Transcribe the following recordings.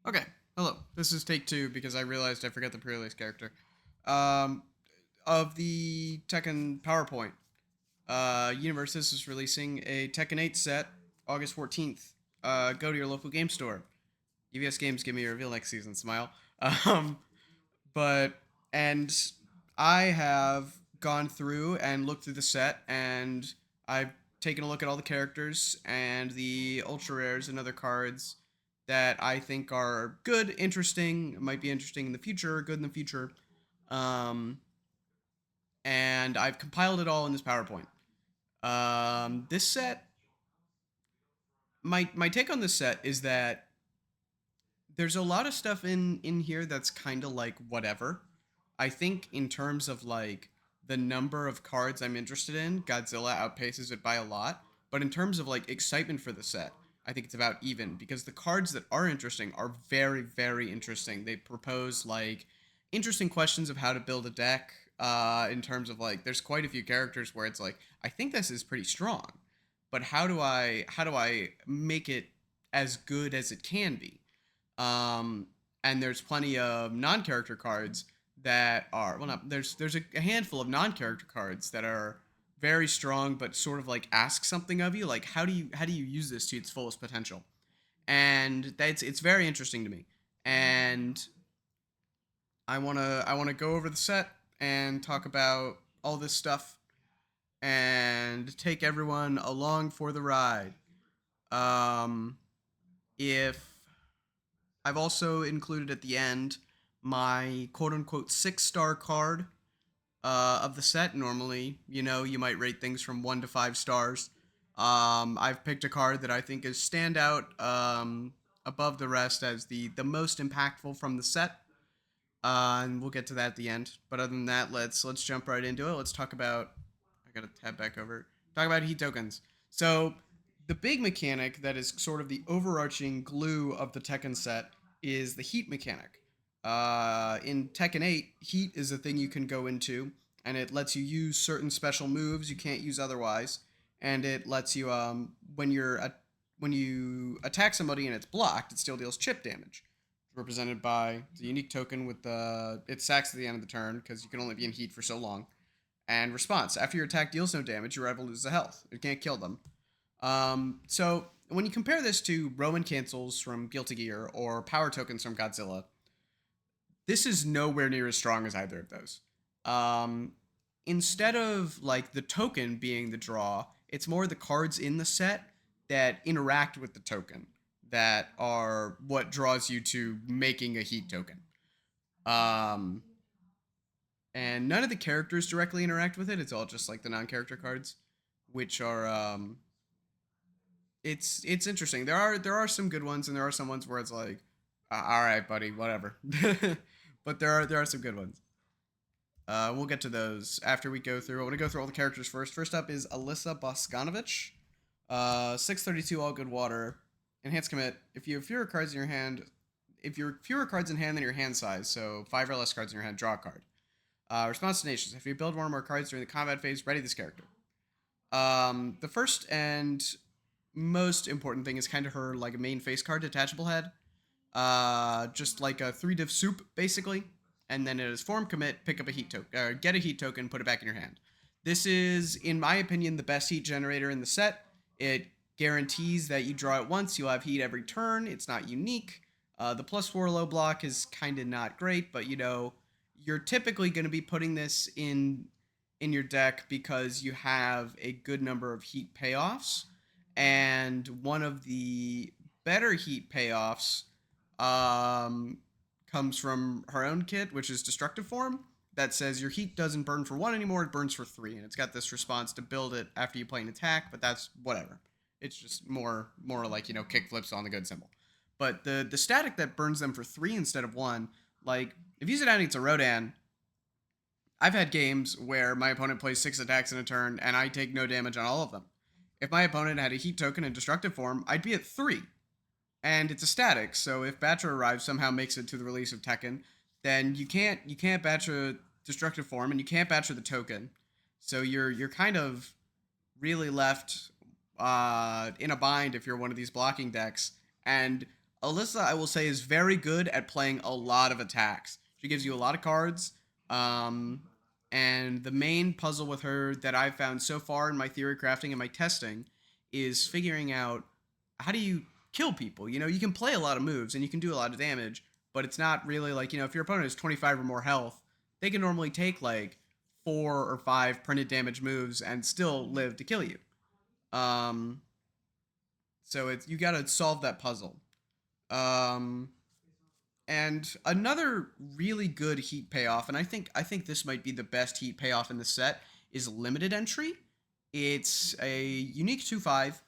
Okay, hello. This is take two because I realized I forgot the pre-release character. Um, of the Tekken PowerPoint, Universes is releasing a Tekken 8 set August 14th. Go to your local game store. UVS Games, give me a reveal next season, smile. Um, but, and I have gone through and looked through the set, and I've taken a look at all the characters and the ultra rares and other cards that I think are good, interesting, might be interesting in the future, good in the future. Um, and I've compiled it all in this PowerPoint. This set, my take on this set is that there's a lot of stuff in here that's kind of like whatever. I think in terms of like the number of cards I'm interested in, Godzilla outpaces it by a lot. But in terms of like excitement for the set, I think it's about even because the cards that are interesting are very very interesting. They propose like interesting questions of how to build a deck. In terms of like, there's quite a few characters where it's like I think this is pretty strong, but how do I make it as good as it can be? Um, and there's plenty of non-character cards that are well, not there's a handful of non-character cards that are very strong, but sort of like ask something of you, like how do you use this to its fullest potential? And that's it's very interesting to me. And I wanna go over the set and talk about all this stuff and take everyone along for the ride. Um, if I've also included at the end my quote unquote 6-star card of the set. Normally, you might rate things from 1 to 5 stars. I've picked a card that I think is standout above the rest as the most impactful from the set. And we'll get to that at the end. But other than that, let's jump right into it. Let's talk about. I gotta tab back over. Talk about heat tokens. So the big mechanic that is sort of the overarching glue of the Tekken set is the heat mechanic. In Tekken 8, heat is a thing you can go into, and it lets you use certain special moves you can't use otherwise. And it lets you when you attack somebody and it's blocked, it still deals chip damage, represented by the unique token with the it sacks at the end of the turn because you can only be in heat for so long. And response: after your attack deals no damage, your rival loses a health. It can't kill them. So when you compare this to Roman cancels from Guilty Gear or power tokens from Godzilla, this is nowhere near as strong as either of those. Um, Instead of like the token being the draw, it's more the cards in the set that interact with the token that are what draws you to making a heat token. Um, and none of the characters directly interact with it. It's all just like the non-character cards, which are it's interesting. There are some good ones, and there are some ones where it's like, all right, buddy, whatever. But there are some good ones. We'll get to those after we go through. I want to go through all the characters first. First up is Alyssa Boskanovich. 632 all good water. Enhanced commit. If you have fewer cards in your hand, if you're fewer cards in hand than your hand size, so 5 or less cards in your hand, draw a card. Response to nations. If you build one or more cards during the combat phase, ready this character. The first and most important thing is kind of her like main face card, detachable head. Just like a 3-div soup, basically. And then it is form commit, pick up a heat token, get a heat token, put it back in your hand. This is, in my opinion, the best heat generator in the set. It guarantees that you draw it once, you'll have heat every turn. It's not unique. The +4 low block is kind of not great, but you're typically going to be putting this in your deck because you have a good number of heat payoffs. And one of the better heat payoffs um, comes from her own kit, which is Destructive Form, that says your heat doesn't burn for 1 anymore, it burns for 3. And it's got this response to build it after you play an attack, but that's whatever. It's just more like, kick flips on the good symbol. But the static that burns them for 3 instead of 1, like, if you sit down against a Rodan, I've had games where my opponent plays 6 attacks in a turn and I take no damage on all of them. If my opponent had a heat token in destructive form, I'd be at 3. And it's a static, so if Batra arrives somehow makes it to the release of Tekken, then you can't Batra destructive form and you can't Batra the token. So you're kind of really left in a bind if you're one of these blocking decks. And Alyssa, I will say, is very good at playing a lot of attacks. She gives you a lot of cards. Um, and the main puzzle with her that I've found so far in my theory crafting and my testing is figuring out how do you kill people. You know, you can play a lot of moves and you can do a lot of damage, but it's not really like, if your opponent has 25 or more health, they can normally take like 4 or 5 printed damage moves and still live to kill you. Um, so it's you got to solve that puzzle. Um, and another really good heat payoff, and I think this might be the best heat payoff in the set, is limited entry. It's a unique 2/5,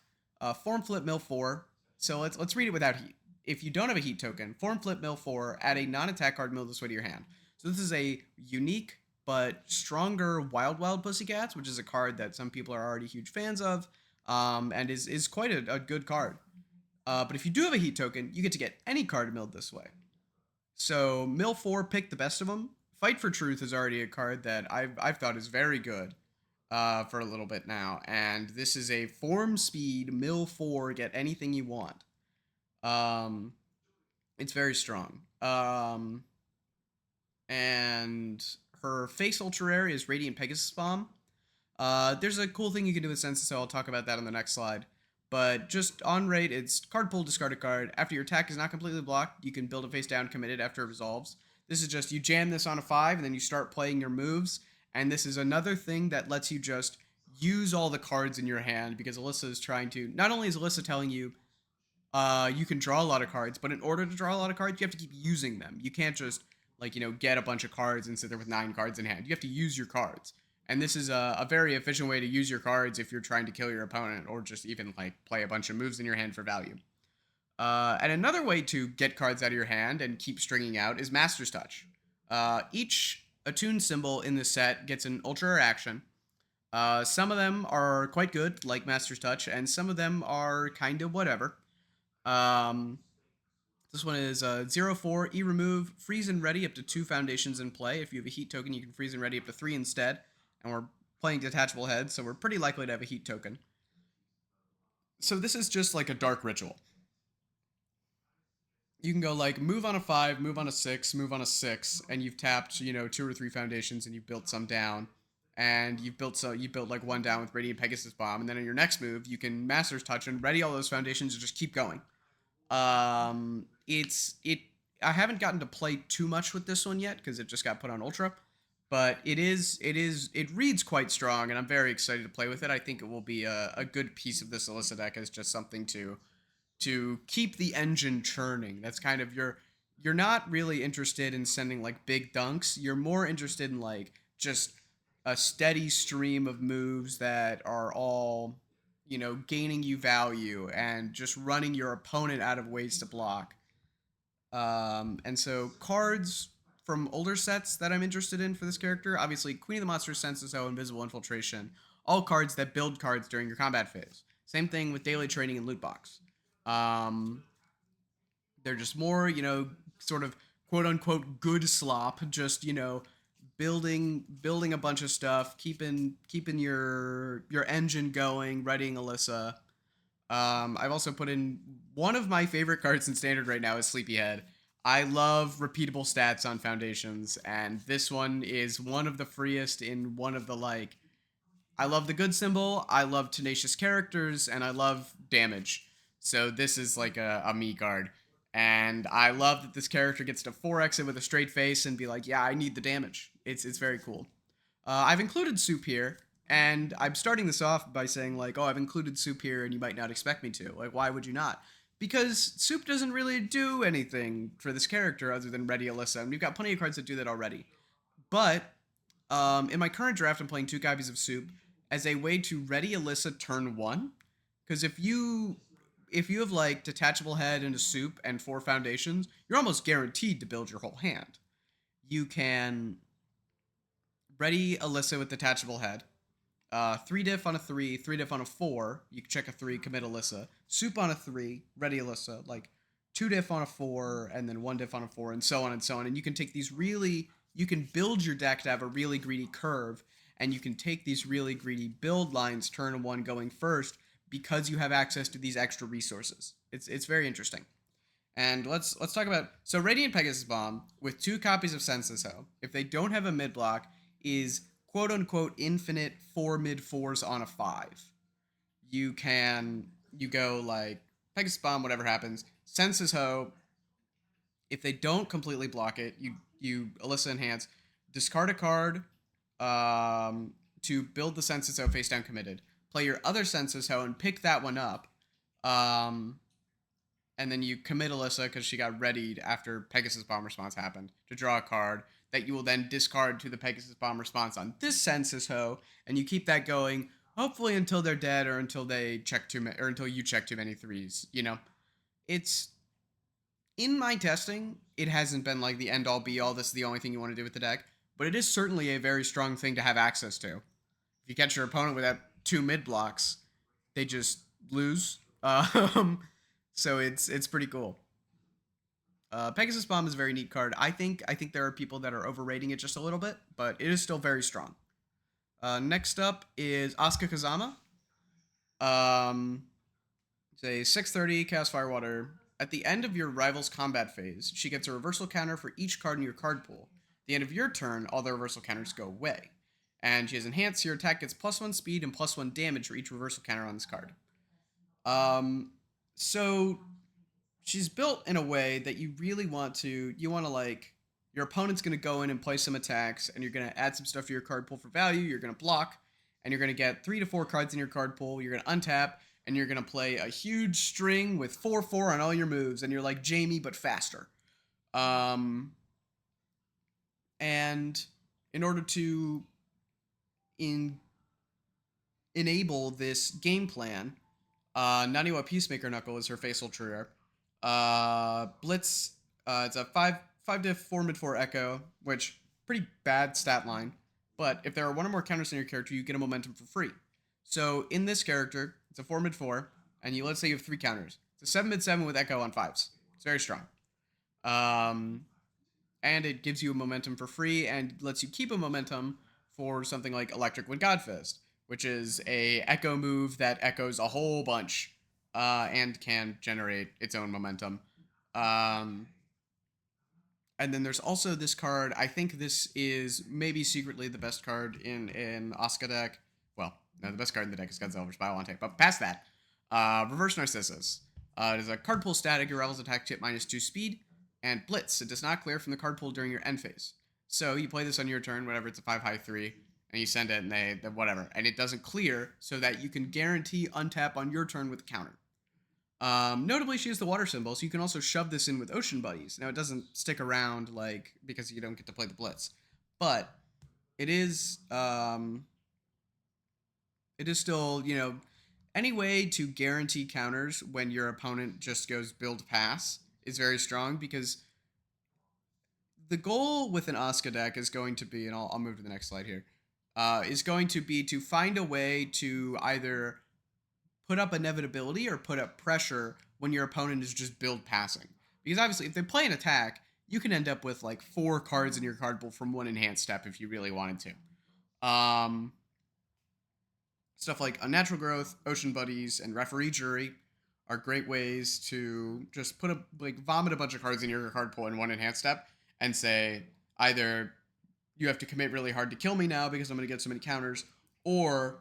form flip mill 4. So let's read it without heat. If you don't have a heat token, form flip mill 4, add a non-attack card mill this way to your hand. So this is a unique but stronger Wild Pussycats, which is a card that some people are already huge fans of, and is quite a good card. But if you do have a heat token, you get to get any card milled this way. So Mill 4, pick the best of them. Fight for Truth is already a card that I've thought is very good for a little bit now. And this is a form speed Mill 4, get anything you want. Um, it's very strong. And her face ultra rare is Radiant Pegasus Bomb. There's a cool thing you can do with Senses, so I'll talk about that on the next slide. But just on rate, it's card pull, discard a card. After your attack is not completely blocked, you can build a face down committed after it resolves. This is just, you jam this on a 5, and then you start playing your moves. And this is another thing that lets you just use all the cards in your hand, because Alyssa is trying to, not only is Alyssa telling you, you can draw a lot of cards, but in order to draw a lot of cards, you have to keep using them. You can't just, like, get a bunch of cards and sit there with 9 cards in hand. You have to use your cards. And this is a very efficient way to use your cards if you're trying to kill your opponent, or just even like play a bunch of moves in your hand for value. And another way to get cards out of your hand and keep stringing out is Master's Touch. Each attuned symbol in this set gets an ultra rare action. Some of them are quite good, like Master's Touch, and some of them are kind of whatever. Um, this one is 0/4, E remove, freeze and ready up to 2 foundations in play. If you have a heat token, you can freeze and ready up to 3 instead. And we're playing detachable heads, so we're pretty likely to have a heat token. So this is just like a dark ritual. You can go like move on a 5, move on a 6, move on a 6, and you've tapped, 2 or 3 foundations and you've built some down. And you built like one down with Radiant Pegasus Bomb, and then in your next move, you can Master's Touch and ready all those foundations and just keep going. It's it. I haven't gotten to play too much with this one yet because it just got put on Ultra, but it reads quite strong, and I'm very excited to play with it. I think it will be a good piece of this Alyssa deck as just something to keep the engine churning. That's kind of you're not really interested in sending like big dunks. You're more interested in like just a steady stream of moves that are all gaining you value and just running your opponent out of ways to block. And so cards from older sets that I'm interested in for this character, obviously Queen of the Monsters, Census O, Invisible Infiltration, all cards that build cards during your combat phase. Same thing with Daily Training and Loot Box. Um, they're just more, sort of quote unquote good slop, just, building a bunch of stuff, keeping your engine going, readying Alyssa. I've also put in one of my favorite cards in Standard right now is Sleepyhead. I love repeatable stats on Foundations, and this one is one of the freest in one of the like. I love the good symbol, I love tenacious characters, and I love damage. So this is like a me card. And I love that this character gets to 4x it with a straight face and be like, yeah, I need the damage. It's very cool. I've included Soup here, and I'm starting this off by saying like, oh, I've included Soup here, and you might not expect me to. Like, why would you not? Because Soup doesn't really do anything for this character other than ready Alyssa, and we've got plenty of cards that do that already. But in my current draft, I'm playing 2 copies of Soup as a way to ready Alyssa turn 1. Because if you have like detachable head and a Soup and 4 foundations, you're almost guaranteed to build your whole hand. You can ready Alyssa with detachable head. 3 diff on a 3, 3 diff on a 4. You can check a 3, commit Alyssa. Soup on a 3, ready Alyssa. Like 2 diff on a 4, and then 1 diff on a 4, and so on and so on. And you can take these you can build your deck to have a really greedy curve, and you can take these really greedy build lines turn 1 going first because you have access to these extra resources. It's very interesting. And let's talk about so Radiant Pegasus Bomb with 2 copies of Senses Ho, if they don't have a mid block, is quote unquote infinite 4 mid 4s on a 5. You go like Pegasus Bomb, whatever happens, Senses Ho. If they don't completely block it, you Alyssa Enhance, discard a card to build the Senses Ho face down committed. Play your other Senses Ho and pick that one up. Um, and then you commit Alyssa because she got readied after Pegasus Bomb response happened to draw a card that you will then discard to the Pegasus Bomb response on this Senses Ho, and you keep that going hopefully until they're dead or until they check too many or until you check too many threes. It's in my testing, it hasn't been like the end all be all. This is the only thing you want to do with the deck, but it is certainly a very strong thing to have access to. If you catch your opponent without 2 mid blocks, they just lose. So it's pretty cool. Pegasus Bomb is a very neat card. I think there are people that are overrating it just a little bit, but it is still very strong. Next up is Asuka Kazama. It's a 6/30 Chaos Firewater. At the end of your rival's combat phase, she gets a reversal counter for each card in your card pool. At the end of your turn, all the reversal counters go away. And she has enhanced. Your attack gets +1 speed and +1 damage for each reversal counter on this card. So she's built in a way that you really want to. You want to like your opponent's going to go in and play some attacks, and you're going to add some stuff to your card pool for value. You're going to block, and you're going to get 3 to 4 cards in your card pool. You're going to untap, and you're going to play a huge string with 4/4 on all your moves, and you're like Jamie but faster. And in order to enable this game plan, Naniwa Peacemaker Knuckle is her facial trigger. Blitz, it's a 5 to 4 mid 4 echo, which pretty bad stat line. But if there are 1 or more counters in your character, you get a momentum for free. So in this character, it's a 4 mid 4, and let's say you have 3 counters. It's a 7 mid 7 with echo on 5s. It's very strong. And it gives you a momentum for free and lets you keep a momentum for something like Electric Wind Godfist, which is a echo move that echoes a whole bunch and can generate its own momentum. And then there's also this card. I think this is maybe secretly the best card in Asuka deck. Well, no, the best card in the deck is Godzilla Biolante. But past that, Reverse Narcissus. It is a card pool static. Your rival's attack chip -2 speed. And Blitz. It does not clear from the card pool during your end phase. So you play this on your turn, whatever, it's a 5 high 3, and you send it, and they whatever. And it doesn't clear so that you can guarantee untap on your turn with a counter. Notably, she has the water symbol, so you can also shove this in with Ocean Buddies. Now, it doesn't stick around, like, because you don't get to play the Blitz. But it is still, any way to guarantee counters when your opponent just goes build pass is very strong, because the goal with an Asuka deck is going to be, and I'll move to the next slide here, is going to be to find a way to either put up inevitability or put up pressure when your opponent is just build passing. Because obviously, if they play an attack, you can end up with like 4 cards in your card pool from 1 enhanced step if you really wanted to. Stuff like Unnatural Growth, Ocean Buddies, and Referee Jury are great ways to just vomit a bunch of cards in your card pool in 1 enhanced step and say either you have to commit really hard to kill me now because I'm going to get so many counters, or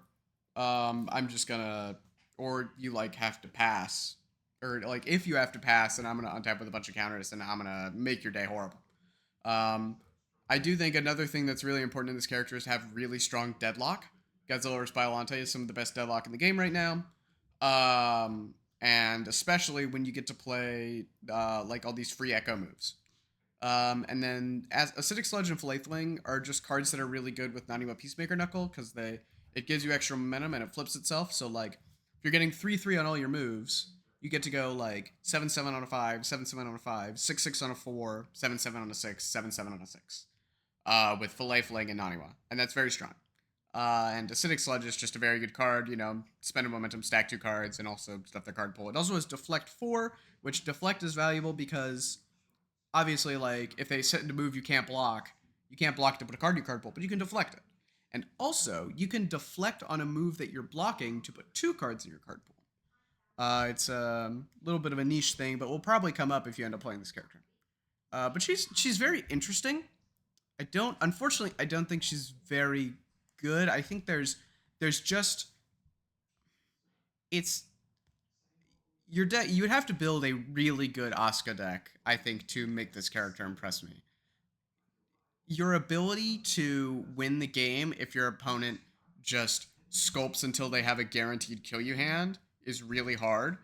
I'm just gonna, or you like have to pass, or like if you have to pass, then I'm gonna untap with a bunch of counters and I'm gonna make your day horrible. I do think another thing that's really important in this character is to have really strong deadlock. Godzilla vs. Biolante is some of the best deadlock in the game right now. And especially when you get to play like all these free echo moves. And then as Acidic Sludge and Flaythling are just cards that are really good with Naniwa Peacemaker Knuckle, because it gives you extra momentum and it flips itself. So like if you're getting 3/3 on all your moves, you get to go like 7/7 on a 5, 7/7 on a 5, 6/6 on a 4, 7/7 on a 6, 7/7 on a 6. With Flaythling and Naniwa. And that's very strong. And Acidic Sludge is just a very good card, spend a momentum, stack 2 cards, and also stuff the card pool. It also has Deflect 4, which Deflect is valuable because obviously, like, if they set into move you can't block to put a card in your card pool, but you can deflect it. And also, you can deflect on a move that you're blocking to put 2 cards in your card pool. It's a little bit of a niche thing, but will probably come up if you end up playing this character. But she's very interesting. Unfortunately, I don't think she's very good. I think there's just it's your deck. You would have to build a really good Asuka deck, I think, to make this character impress me. Your ability to win the game if your opponent just sculpts until they have a guaranteed kill you hand is really hard.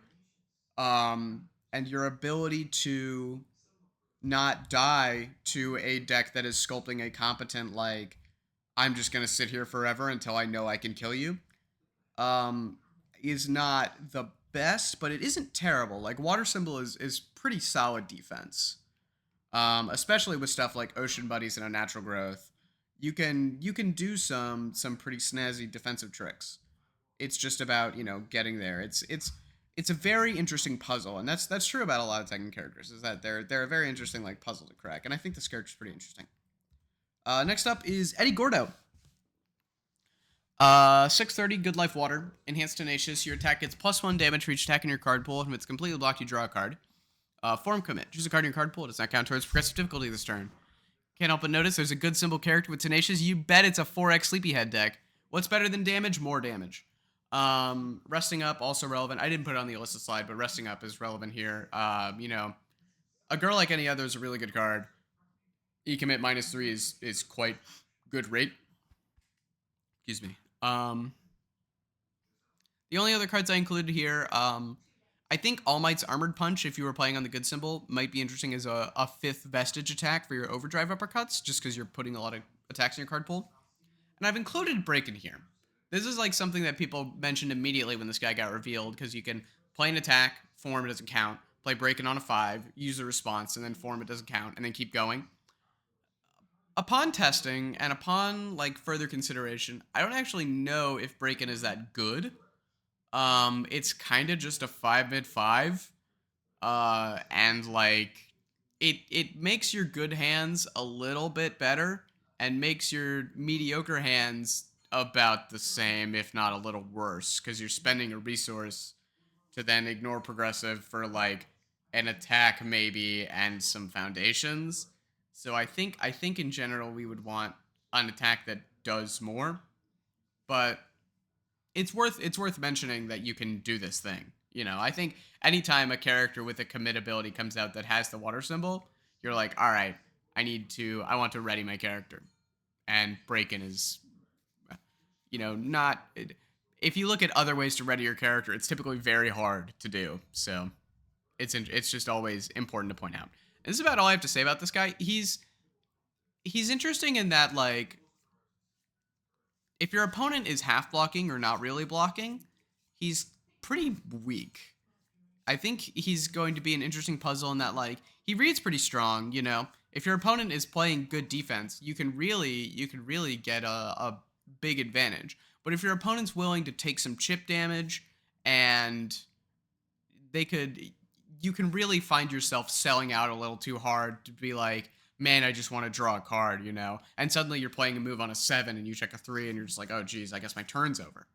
And your ability to not die to a deck that is sculpting a competent, like, I'm just gonna sit here forever until I know I can kill you, um, is not the best, but it isn't terrible. Like, Water Symbol is pretty solid defense, especially with stuff like Ocean Buddies and Unnatural Growth. You can do some pretty snazzy defensive tricks. It's just about getting there. It's a very interesting puzzle, and that's true about a lot of Tekken characters. Is that they're a very interesting like puzzle to crack, and I think this character's pretty interesting. Next up is Eddie Gordo. 630, Good Life Water, Enhanced Tenacious. Your attack gets +1 damage for each attack in your card pool, and if it's completely blocked, you draw a card. Form Commit. Choose a card in your card pool. It does not count towards progressive difficulty this turn. Can't help but notice there's a good symbol character with Tenacious. You bet it's a 4x Sleepyhead deck. What's better than damage? More damage. Resting Up, also relevant. I didn't put it on the Alyssa slide, but Resting Up is relevant here. A Girl Like Any Other is a really good card. E-Commit -3 is quite good rate. Excuse me. The only other cards I included here, I think All Might's Armored Punch, if you were playing on the good symbol, might be interesting as a 5th Vestige attack for your Overdrive uppercuts, just because you're putting a lot of attacks in your card pool. And I've included Break in here. This is like something that people mentioned immediately when this guy got revealed, because you can play an attack, form, it doesn't count, play Breakin' on a 5, use the response, and then form, it doesn't count, and then keep going. Upon testing and upon like further consideration, I don't actually know if Breakin' is that good. It's kind of just a 5 mid 5, and like it makes your good hands a little bit better and makes your mediocre hands about the same, if not a little worse, because you're spending a resource to then ignore progressive for like an attack maybe and some foundations. So I think in general we would want an attack that does more, but it's worth mentioning that you can do this thing. I think anytime a character with a commit ability comes out that has the water symbol, you're like, all right, I want to ready my character. And Breakin' is, not. If you look at other ways to ready your character, it's typically very hard to do. So it's just always important to point out. And this is about all I have to say about this guy. He's interesting in that, like, if your opponent is half blocking or not really blocking, he's pretty weak. I think he's going to be an interesting puzzle in that, like, he reads pretty strong. If your opponent is playing good defense, you can really get a big advantage. But if your opponent's willing to take some chip damage, and you can really find yourself selling out a little too hard to be like, man, I just want to draw a card, and suddenly you're playing a move on a 7 and you check a 3 and you're just like, oh geez, I guess my turn's over.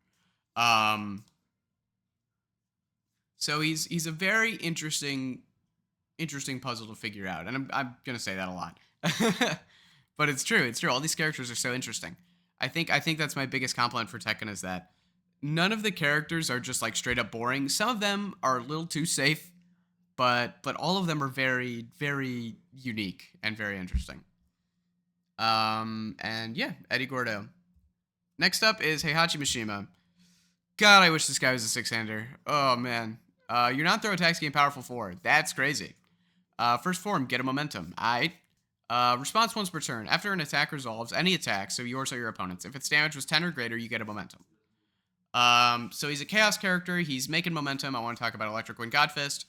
So he's a very interesting puzzle to figure out, and I'm gonna say that a lot. But it's true. All these characters are so interesting. I think that's my biggest compliment for Tekken, is that none of the characters are just like straight up boring. Some of them are a little too safe, but all of them are very, very unique and very interesting. And yeah, Eddie Gordo. Next up is Heihachi Mishima. God, I wish this guy was a 6-hander. Oh man. Your non-throw attacks gain powerful 4. That's crazy. First form, get a momentum. Response once per turn. After an attack resolves, any attack, so yours or your opponent's, if its damage was 10 or greater, you get a momentum. So he's a chaos character. He's making momentum. I want to talk about Electric Wind Godfist.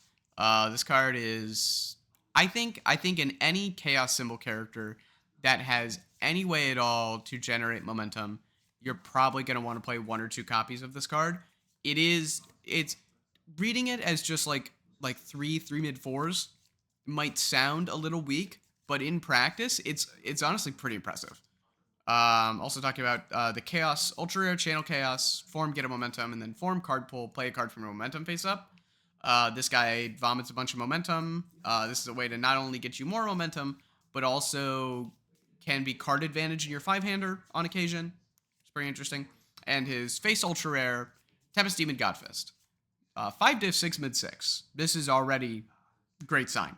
This card is, I think in any chaos symbol character that has any way at all to generate momentum, you're probably going to want to play 1 or 2 copies of this card. It's reading it as just like 3 mid 4s might sound a little weak, but in practice, it's honestly pretty impressive. Also talking about the Chaos, Ultra Rare, Channel Chaos, Form, get a momentum, and then Form, card pull, play a card from your momentum face up. This guy vomits a bunch of momentum. This is a way to not only get you more momentum, but also can be card advantage in your 5-hander on occasion. It's pretty interesting. And his face ultra rare, Tempest Demon Godfist. 5 diff 6 mid 6. This is already great sign.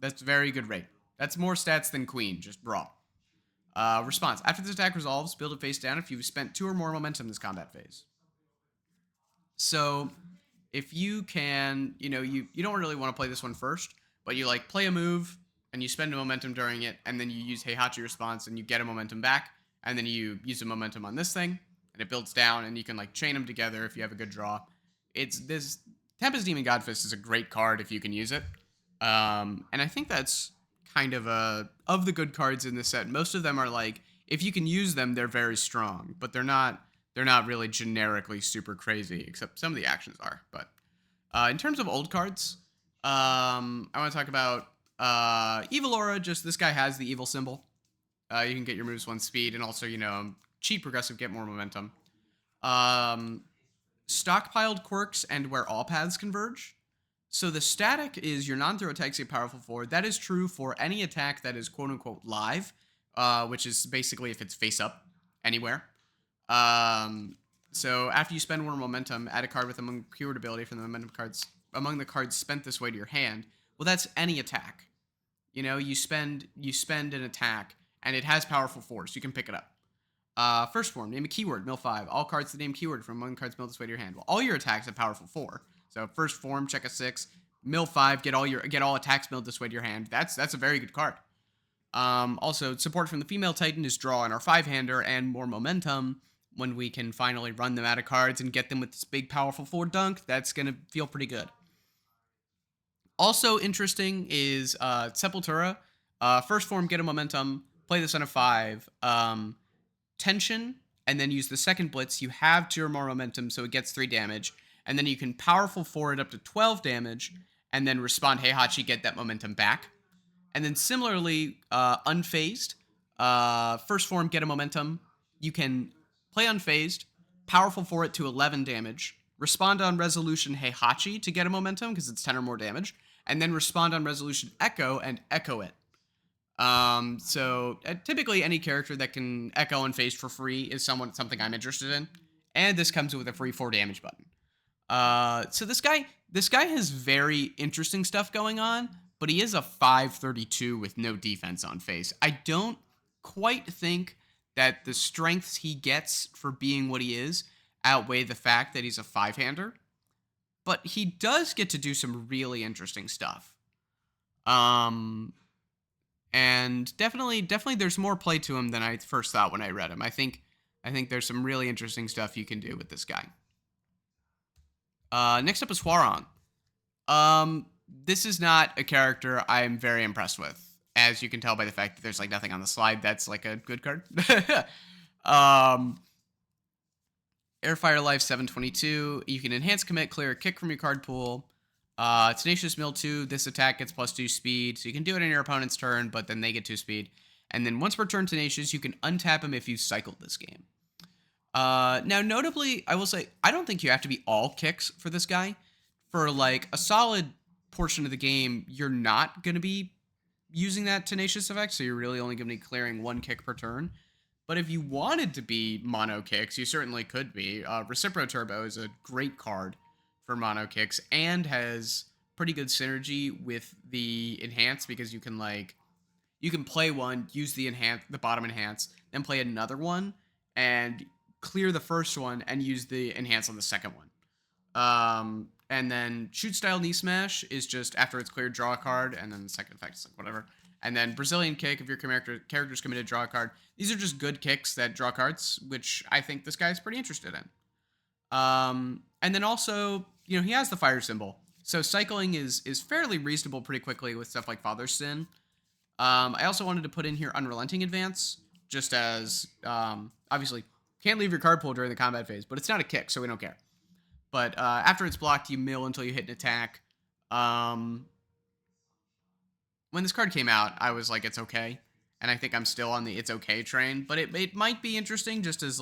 That's very good rate. That's more stats than Queen, just raw. Response. After this attack resolves, build it face down if you've spent 2 or more momentum this combat phase. So, if you can, you don't really want to play this one first, but you like play a move and you spend a momentum during it, and then you use Heihachi response and you get a momentum back, and then you use a momentum on this thing, and it builds down, and you can like chain them together if you have a good draw. It's this Tempest Demon Godfist is a great card if you can use it, and I think that's kind of of the good cards in this set. Most of them are like if you can use them, they're very strong, but they're not really generically super crazy, except some of the actions are. But in terms of old cards, I want to talk about Evil Aura. Just this guy has the evil symbol. You can get your moves 1 speed, and also, cheap progressive, get more momentum. Stockpiled quirks and where all paths converge. So the static is your non-throw attacks get powerful 4. That is true for any attack that is quote-unquote live, which is basically if it's face up anywhere. So after you spend 1 momentum, add a card with a keyword ability from the momentum cards among the cards spent this way to your hand. Well, that's any attack. You spend an attack and it has powerful 4, so you can pick it up. First form, name a keyword, mill 5. All cards that name keyword from among cards milled this way to your hand. Well, all your attacks have powerful 4. So first form, check a 6, mill 5, get all attacks milled this way to your hand. That's a very good card. Also, support from the female Titan is draw in our 5-hander and more momentum. When we can finally run them out of cards and get them with this big powerful 4 dunk, that's going to feel pretty good. Also interesting is Sepultura. First form, get a momentum, play this on a 5. Tension, and then use the second blitz. You have 2 or more momentum, so it gets 3 damage. And then you can powerful 4 it up to 12 damage, and then respond Heihachi, get that momentum back. And then similarly, Unfazed. First form, get a momentum. You can play Unfazed, powerful 4 it to 11 damage, respond on Resolution Heihachi to get a momentum because it's 10 or more damage, and then respond on Resolution Echo and echo it. So typically any character that can echo Unfazed for free is something I'm interested in. And this comes with a free 4 damage button. So this guy has very interesting stuff going on, but he is a 532 with no defense on face. I don't quite think that the strengths he gets for being what he is outweigh the fact that he's a 5-hander, but he does get to do some really interesting stuff. And definitely there's more play to him than I first thought when I read him. I think there's some really interesting stuff you can do with this guy. Next up is Hwoarang. This is not a character I'm very impressed with, as you can tell by the fact that there's like nothing on the slide that's like a good card. Airfire Life 722. You can enhance commit, clear a kick from your card pool. Tenacious Mill 2. This attack gets +2 speed, so you can do it in your opponent's turn, but then they get 2 speed. And then once per turn Tenacious, you can untap him if you cycled this game. Now, notably, I will say, I don't think you have to be all kicks for this guy. For like a solid portion of the game, you're not going to be using that Tenacious effect, so you're really only going to be clearing 1 kick per turn. But if you wanted to be mono kicks, you certainly could be. Recipro Turbo is a great card for mono kicks and has pretty good synergy with the enhance, because you can play one, use the bottom enhance, then play another one and clear the first one and use the enhance on the second one. And then Shoot Style Knee Smash is just after it's cleared, draw a card, and then the second effect is like whatever. And then Brazilian Kick, if your character's committed, draw a card. These are just good kicks that draw cards, which I think this guy's pretty interested in. And then also, he has the fire symbol. So cycling is fairly reasonable pretty quickly with stuff like Father's Sin. I also wanted to put in here Unrelenting Advance, just as, obviously, can't leave your card pool during the combat phase, but it's not a kick, so we don't care. But after it's blocked, you mill until you hit an attack. When this card came out, I was like, it's okay. And I think I'm still on the it's okay train. But it might be interesting just as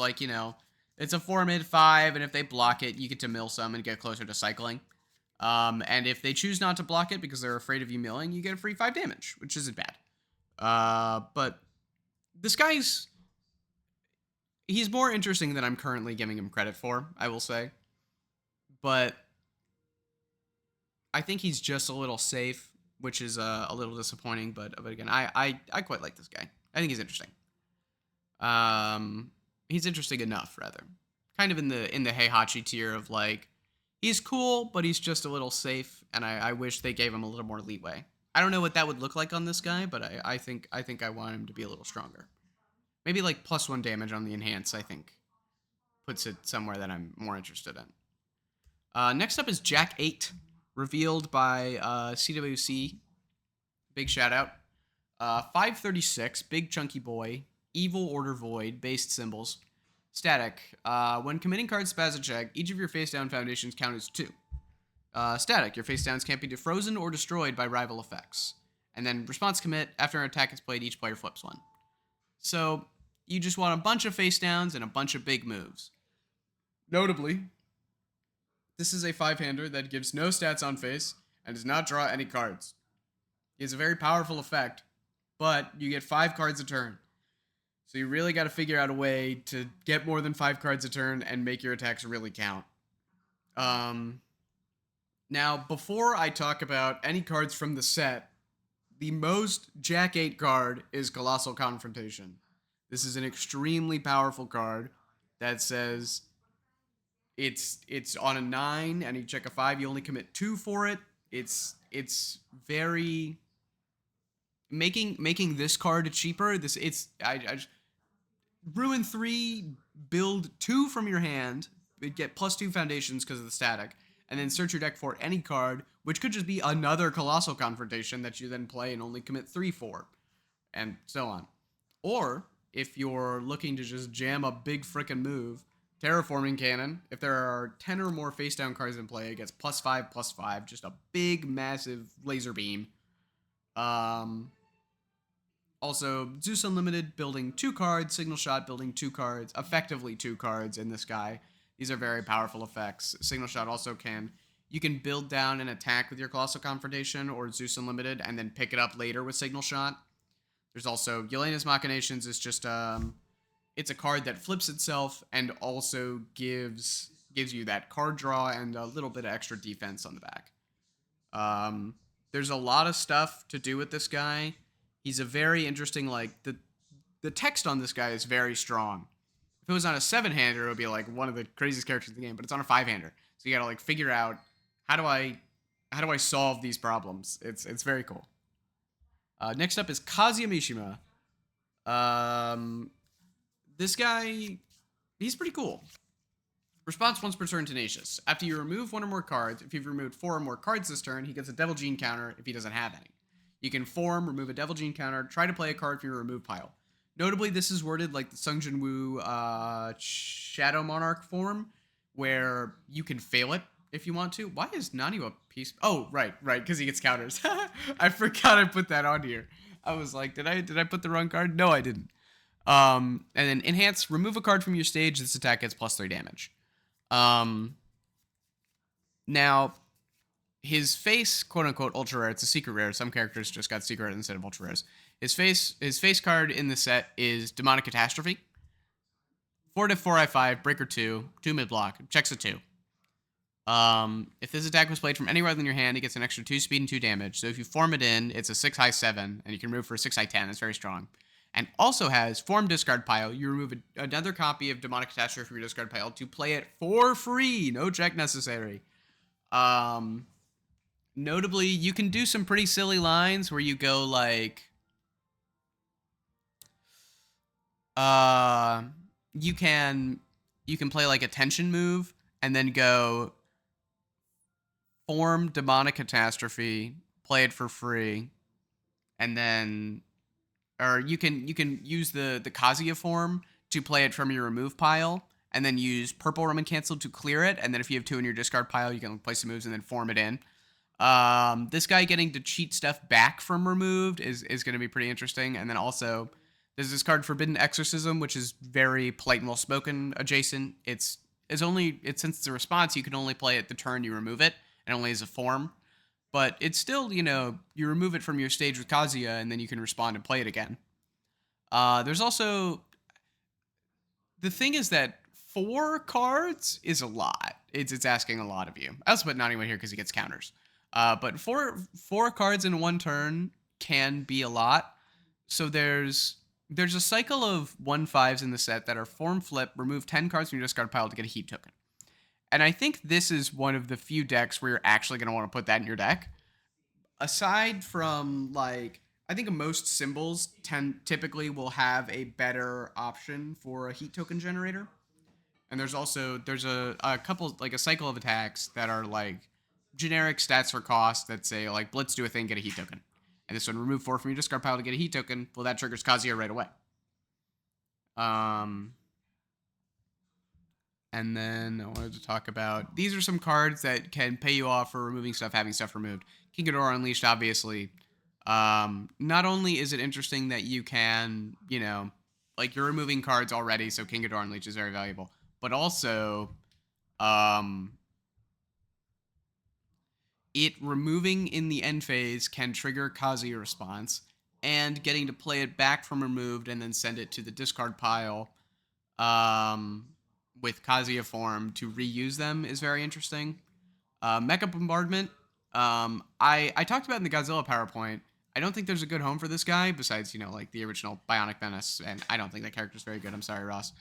it's a 4 mid 5, and if they block it, you get to mill some and get closer to cycling. And if they choose not to block it because they're afraid of you milling, you get a free 5 damage, which isn't bad. But this guy's he's more interesting than I'm currently giving him credit for, I will say. But I think he's just a little safe, which is a little disappointing. But again, I quite like this guy. I think he's interesting. He's interesting enough, rather. Kind of in the Heihachi tier of like, he's cool, but he's just a little safe, and I wish they gave him a little more leeway. I don't know what that would look like on this guy, but I think I want him to be a little stronger. Maybe like +1 damage on the enhance, I think, puts it somewhere that I'm more interested in. Next up is Jack 8, revealed by CWC. Big shout out. 536, big chunky boy, evil order void, based symbols. Static. When committing card spaz check, each of your face down foundations count as 2. Static. Your face downs can't be defrozen or destroyed by rival effects. And then response commit. After an attack is played, each player flips 1. So you just want a bunch of face downs and a bunch of big moves. Notably, this is a 5-hander that gives no stats on face and does not draw any cards. It's a very powerful effect, but you get 5 cards a turn. So you really got to figure out a way to get more than 5 cards a turn and make your attacks really count. Now, before I talk about any cards from the set, the most Jack 8 card is Colossal Confrontation. This is an extremely powerful card that says it's on a 9 and you check a 5, you only commit 2 for it. It's very making this card cheaper. Ruin 3, build 2 from your hand, get +2 foundations because of the static, and then search your deck for any card, which could just be another Colossal Confrontation that you then play and only commit 3 for, and so on. Or, if you're looking to just jam a big frickin' move, Terraforming Cannon, if there are 10 or more face down cards in play, it gets +5/+5, just a big, massive laser beam. Also, Zeus Unlimited, building 2 cards, Signal Shot, building 2 cards, effectively 2 cards in this guy. These are very powerful effects. Signal Shot also you can build down an attack with your Colossal Confrontation or Zeus Unlimited and then pick it up later with Signal Shot. There's also Yelena's Machinations is just, it's a card that flips itself and also gives you that card draw and a little bit of extra defense on the back. There's a lot of stuff to do with this guy. He's a very interesting, like, the text on this guy is very strong. If it was on a 7-hander, it would be, like, one of the craziest characters in the game, but it's on a 5-hander. So you gotta, like, figure out, how do I solve these problems? It's very cool. Next up is Kazuya Mishima. This guy, he's pretty cool. Response once per turn, Tenacious. After you remove 1 or more cards, if you've removed 4 or more cards this turn, he gets a Devil Gene counter if he doesn't have any. You can form, remove a Devil Gene counter, try to play a card from your remove pile. Notably, this is worded like the Sung Jin Woo Shadow Monarch form, where you can fail it if you want to. Why is Nani a piece? Oh, right, because he gets counters. I forgot I put that on here. I was like, did I put the wrong card? No, I didn't. And then Enhance, remove a card from your stage. This attack gets +3 damage. Now, his face, quote unquote, ultra rare. It's a secret rare. Some characters just got secret rare instead of ultra rares. His face card in the set is Demonic Catastrophe. 4/4/5, breaker 2 mid block, checks a 2. If this attack was played from anywhere other than your hand, it gets an extra 2 speed and 2 damage. So if you form it in, it's a 6/7, and you can remove for a 6/10. It's very strong. And also has form discard pile. You remove another copy of Demonic Catastrophe from your discard pile to play it for free. No check necessary. Notably, you can do some pretty silly lines where you go like, you can play like a tension move and then go form Demonic Catastrophe, play it for free, and then, or you can use the Kazuya form to play it from your remove pile, and then use Purple Roman Cancel to clear it, and then if you have 2 in your discard pile, you can play some moves and then form it in. This guy getting to cheat stuff back from removed is going to be pretty interesting, and then also, there's this card Forbidden Exorcism, which is very polite and well-spoken adjacent. Since it's a response, you can only play it the turn you remove it, and only as a form. But it's still, you remove it from your stage with Kazuya, and then you can respond and play it again. There's also the thing is that 4 cards is a lot. It's asking a lot of you. I also put not anyone here because he gets counters. But four cards in one turn can be a lot. So there's a cycle of 1/5s in the set that are form flip, remove 10 cards from your discard pile to get a heat token. And I think this is one of the few decks where you're actually going to want to put that in your deck. Aside from I think most symbols typically will have a better option for a heat token generator. And there's a couple, like a cycle of attacks that are like generic stats for cost that say like blitz, do a thing, get a heat token. And this one, remove 4 from your discard pile to get a heat token. Well, that triggers Kazuya right away. And then I wanted to talk about, these are some cards that can pay you off for removing stuff, having stuff removed. King Ghidorah Unleashed, obviously. Not only is it interesting that you can, like you're removing cards already, so King Ghidorah Unleashed is very valuable. But also, it removing in the end phase can trigger Kazuya response, and getting to play it back from removed and then send it to the discard pile with Kazuya form to reuse them is very interesting. Mecha Bombardment, I talked about in the Godzilla PowerPoint. I don't think there's a good home for this guy besides, like the original Bionic Menace, and I don't think that character's very good. I'm sorry, Ross.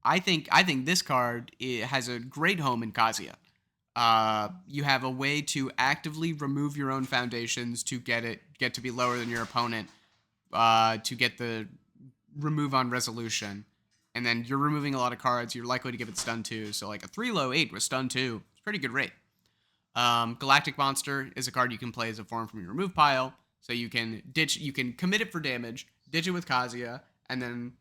I think this card has a great home in Kazuya. You have a way to actively remove your own foundations to get to be lower than your opponent, to get the remove on resolution. And then you're removing a lot of cards. You're likely to give it stun 2. So like a 3-8 with stun 2. It's a pretty good rate. Galactic Monster is a card you can play as a form from your remove pile. So you can commit it for damage, ditch it with Kazuya, and then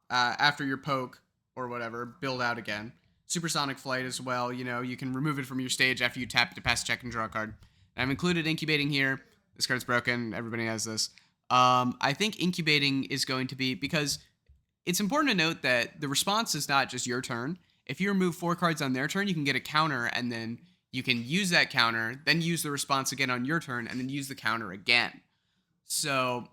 after your poke or whatever, build out again. Supersonic Flight as well. You can remove it from your stage after you tap to pass check and draw a card. And I've included Incubating here. This card's broken. Everybody has this. I think Incubating is going to be, because it's important to note that the response is not just your turn. If you remove 4 cards on their turn, you can get a counter, and then you can use that counter, then use the response again on your turn, and then use the counter again. So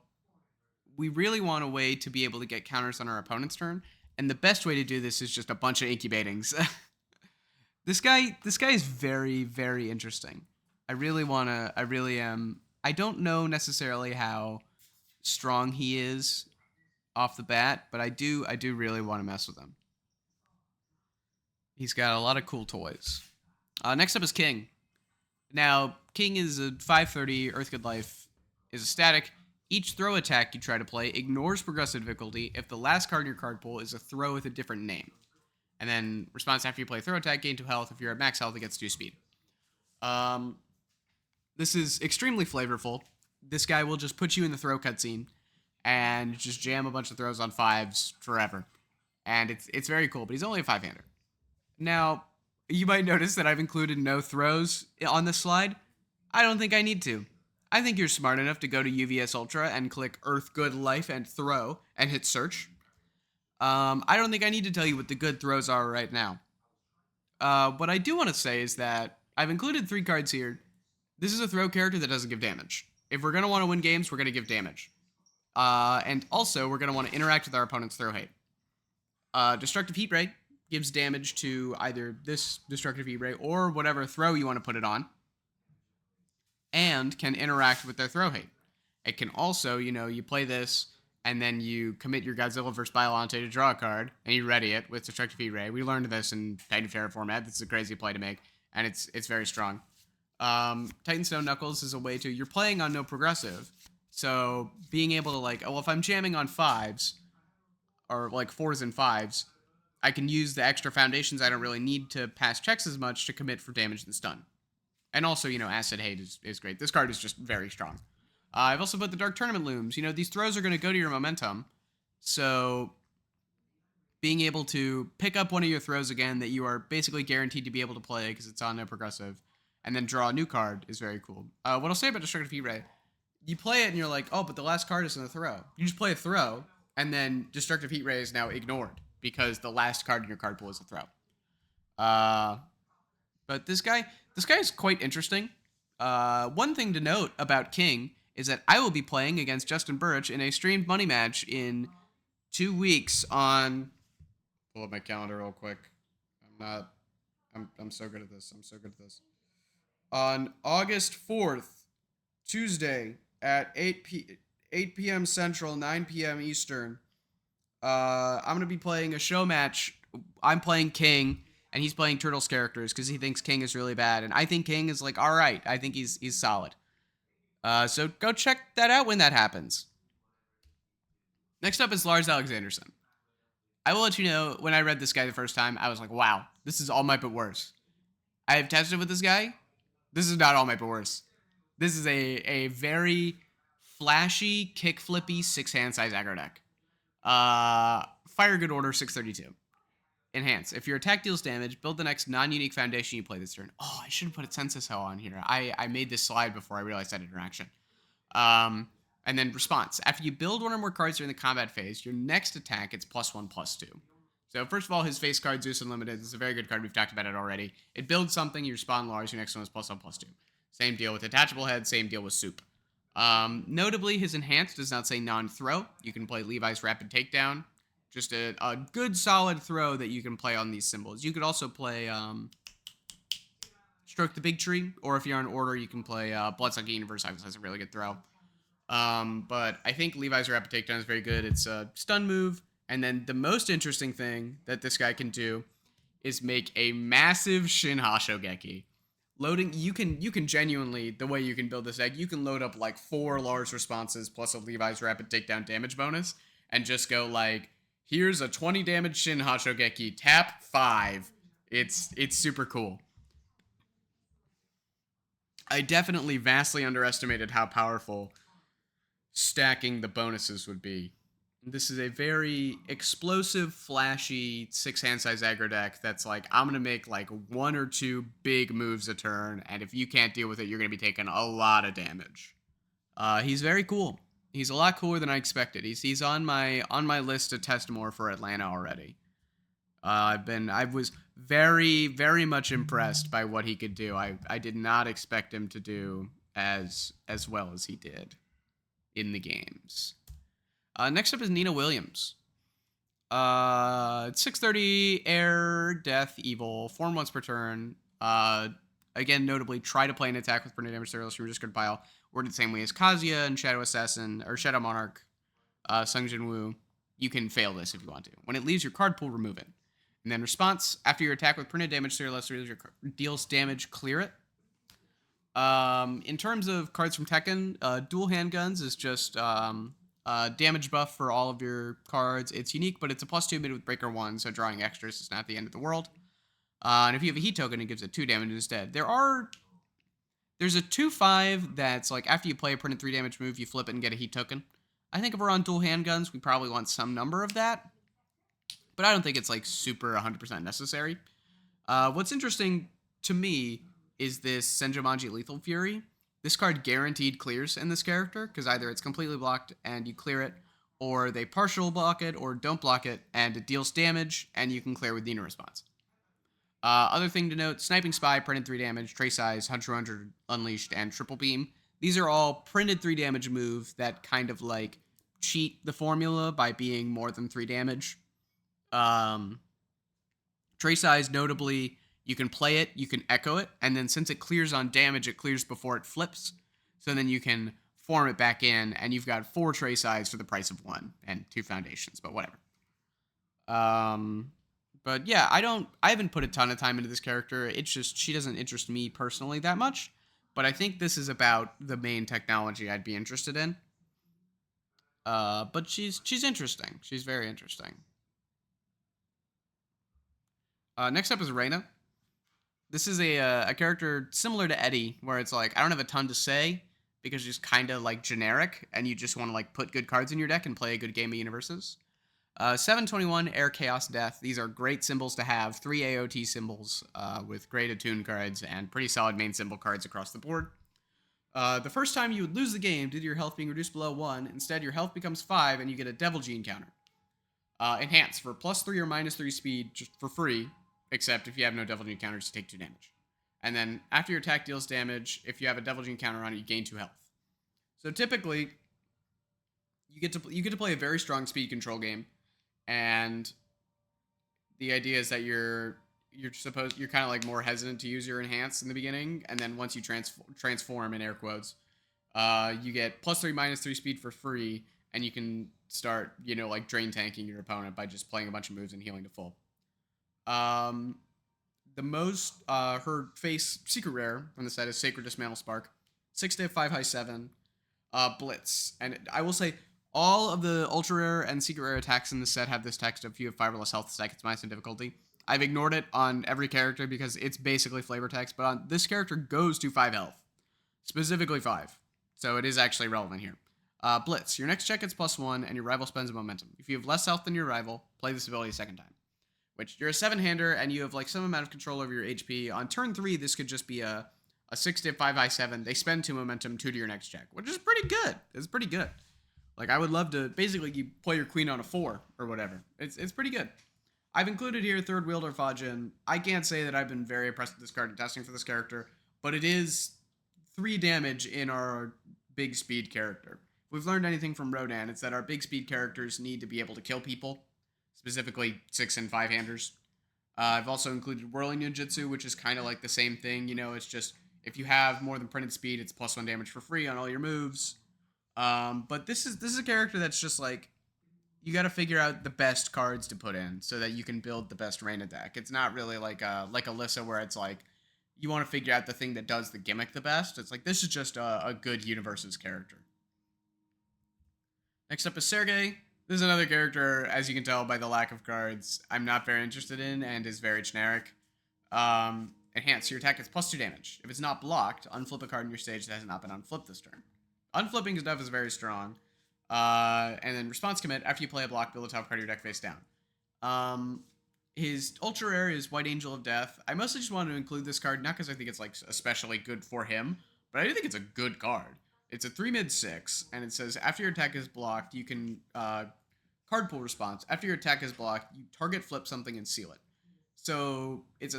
we really want a way to be able to get counters on our opponent's turn, and the best way to do this is just a bunch of Incubatings. This guy is very, very interesting. I really am. I don't know necessarily how strong he is off the bat, but I do really want to mess with him. He's got a lot of cool toys. Next up is King. Now, King is a 5/30 Earth Good Life, is a static. Each throw attack you try to play ignores progressive difficulty if the last card in your card pool is a throw with a different name. And then response after you play a throw attack, gain 2 health. If you're at max health, it gets 2 speed. This is extremely flavorful. This guy will just put you in the throw cutscene and just jam a bunch of throws on 5s forever. And it's very cool, but he's only a 5-hander. Now, you might notice that I've included no throws on this slide. I don't think I need to. I think you're smart enough to go to UVS Ultra and click Earth Good Life and Throw and hit search. I don't think I need to tell you what the good throws are right now. What I do want to say is that I've included 3 cards here. This is a throw character that doesn't give damage. If we're going to want to win games, we're going to give damage. And also, we're going to want to interact with our opponent's throw height. Destructive Heat Ray gives damage to either this Destructive Heat Ray or whatever throw you want to put it on, and can interact with their throw height. It can also, you play this, and then you commit your Godzilla vs. Biollante to draw a card, and you ready it with Destructive Heat Ray. We learned this in Titan Terror format. This is a crazy play to make, and it's very strong. Titan Stone Knuckles is a way to, you're playing on no progressive, so being able to if I'm jamming on 5s, or 4s and 5s, I can use the extra foundations I don't really need to pass checks as much to commit for damage and stun. And also, Acid Hate is great. This card is just very strong. I've also put the Dark Tournament Looms. These throws are going to go to your momentum. So being able to pick up one of your throws again that you are basically guaranteed to be able to play because it's on no progressive, and then draw a new card is very cool. What I'll say about Destructive Heat Ray, you play it and you're like, oh, but the last card isn't a throw. You just play a throw, and then Destructive Heat Ray is now ignored because the last card in your card pool is a throw. But this guy is quite interesting. One thing to note about King is that I will be playing against Justin Burridge in a streamed money match in 2 weeks on. Pull up my calendar real quick. I'm not. I'm so good at this. I'm so good at this. On August 4th, Tuesday at 8 p.m. Central, 9 p.m. Eastern. I'm gonna be playing a show match. I'm playing King, and he's playing Turtles characters because he thinks King is really bad, and I think King is like all right. I think he's solid. So go check that out when that happens. Next up is Lars Alexanderson. I will let you know when I read this guy the first time, I was like, wow, this is All Might But Worse. I have tested with this guy. This is not All Might But Worse. This is a very flashy, kick flippy, 6-hand size aggro deck. Fire Good Order 632. Enhance. If your attack deals damage, build the next non-unique foundation you play this turn. Oh, I should have put a Census Hell on here. I made this slide before I realized that interaction. And then response. After you build one or more cards during the combat phase, your next attack gets +1/+2. So first of all, his face card, Zeus Unlimited, is a very good card. We've talked about it already. It builds something, you respond Lars, your next one is +1/+2. Same deal with Attachable Head, same deal with Soup. Notably, his Enhanced does not say non-throw. You can play Levi's Rapid Takedown. Just a good, solid throw that you can play on these symbols. You could also play Stroke the Big Tree, or if you're on order, you can play Bloodsucker Universe. Obviously, has a really good throw. But I think Levi's Rapid Takedown is very good. It's a stun move. And then the most interesting thing that this guy can do is make a massive Shin Hashogeki. Loading, you can genuinely, the way you can build this deck, you can load up like 4 Lars responses plus a Levi's Rapid Takedown damage bonus and just go like, here's a 20 damage Shin Hashogeki, tap 5. It's super cool. I definitely vastly underestimated how powerful stacking the bonuses would be. This is a very explosive, flashy 6-hand size aggro deck that's like, I'm going to make like 1 or 2 big moves a turn, and if you can't deal with it, you're going to be taking a lot of damage. He's very cool. He's a lot cooler than I expected. He's on my list to test more for Atlanta already. I was very, very much impressed by what he could do. I did not expect him to do as well as he did in the games. Next up is Nina Williams. 630 air, death, evil, form once per turn. Again, notably, try to play an attack with printed damage serials from your discard pile. Worded the same way as Kazuya and Shadow Assassin, or Shadow Monarch, Sung Jin Woo. You can fail this if you want to. When it leaves your card pool, remove it. And then response, after your attack with printed damage serial deals damage, clear it. In terms of cards from Tekken, dual handguns is just damage buff for all of your cards. It's unique, but it's a +2 mid with breaker 1, so drawing extras is not the end of the world. And if you have a heat token, it gives it 2 damage instead. There's a 2/5 that's like after you play a printed 3 damage move, you flip it and get a heat token. I think if we're on dual handguns, we probably want some number of that, but I don't think it's like super 100% necessary. What's interesting to me is this Senjumanji Lethal Fury. This card guaranteed clears in this character, because either it's completely blocked and you clear it, or they partial block it or don't block it, and it deals damage, and you can clear with Nina response. Other thing to note, Sniping Spy, printed 3 damage, Trace Eyes, Hunter Hunter Unleashed, and Triple Beam. These are all printed 3 damage moves that kind of like cheat the formula by being more than 3 damage. Trace Eyes, notably, you can play it, you can echo it, and then since it clears on damage, it clears before it flips. So then you can form it back in, and you've got 4 Trace Eyes for the price of 1, and 2 foundations, but whatever. But yeah, I haven't put a ton of time into this character. It's just, she doesn't interest me personally that much, but I think this is about the main technology I'd be interested in. But she's interesting. She's very interesting. Next up is Reyna. This is a character similar to Eddie, where it's like, I don't have a ton to say, because she's kind of like generic, and you just want to like put good cards in your deck and play a good game of Universes. 721, Air, Chaos, Death. These are great symbols to have. 3 AOT symbols with great attune cards and pretty solid main symbol cards across the board. The first time you would lose the game due to your health being reduced below 1, instead your health becomes 5 and you get a Devil Gene counter. Enhance for +3 or -3 speed just for free, except if you have no Devil Gene counters, you take 2 damage. And then after your attack deals damage, if you have a Devil Gene counter on it, you gain 2 health. So typically, you get to play a very strong speed control game, and the idea is that you're kind of like more hesitant to use your enhance in the beginning, and then once you transform in air quotes, you get +3 -3 speed for free, and you can start like drain tanking your opponent by just playing a bunch of moves and healing to full. Um, the most her face secret rare from the set is Sacred Dismantle Spark, 6 5 high 7, Blitz, and I will say all of the ultra rare and secret rare attacks in this set have this text of if you have 5 or less health, stack its minus in difficulty. I've ignored it on every character because it's basically flavor text, but on this character goes to 5 health, specifically 5, so it is actually relevant here. Blitz, your next check gets +1, and your rival spends a momentum. If you have less health than your rival, play this ability a second time. Which you're a 7-hander and you have like some amount of control over your HP. On turn 3, this could just be a 6 5 high 7. They spend 2 momentum, 2 to your next check, which is pretty good. It's pretty good. Like I would love to basically you play your queen on a 4 or whatever. It's pretty good. I've included here third wielder Fajin. I can't say that I've been very impressed with this card in testing for this character, but it is 3 damage in our big speed character. If we've learned anything from Rodan, it's that our big speed characters need to be able to kill people, specifically 6 and 5-handers. I've also included Whirling Ninjutsu, which is kind of like the same thing. It's just if you have more than printed speed, it's +1 damage for free on all your moves. But this is a character that's just like you got to figure out the best cards to put in so that you can build the best Reina deck. It's not really like Alyssa where it's like you want to figure out the thing that does the gimmick the best. It's like this is just a good universes character. Next up is Sergei. This is another character, as you can tell by the lack of cards, I'm not very interested in and is very generic. Enhance. Your attack gets +2 damage. If it's not blocked, unflip a card in your stage that has not been unflipped this turn. Unflipping stuff is very strong. And then response commit. After you play a block, build the top card of your deck face down. His ultra rare is White Angel of Death. I mostly just wanted to include this card, not because I think it's like especially good for him, but I do think it's a good card. It's a 3 mid 6, and it says after your attack is blocked, you can card pool response. After your attack is blocked, you target flip something and seal it. So it's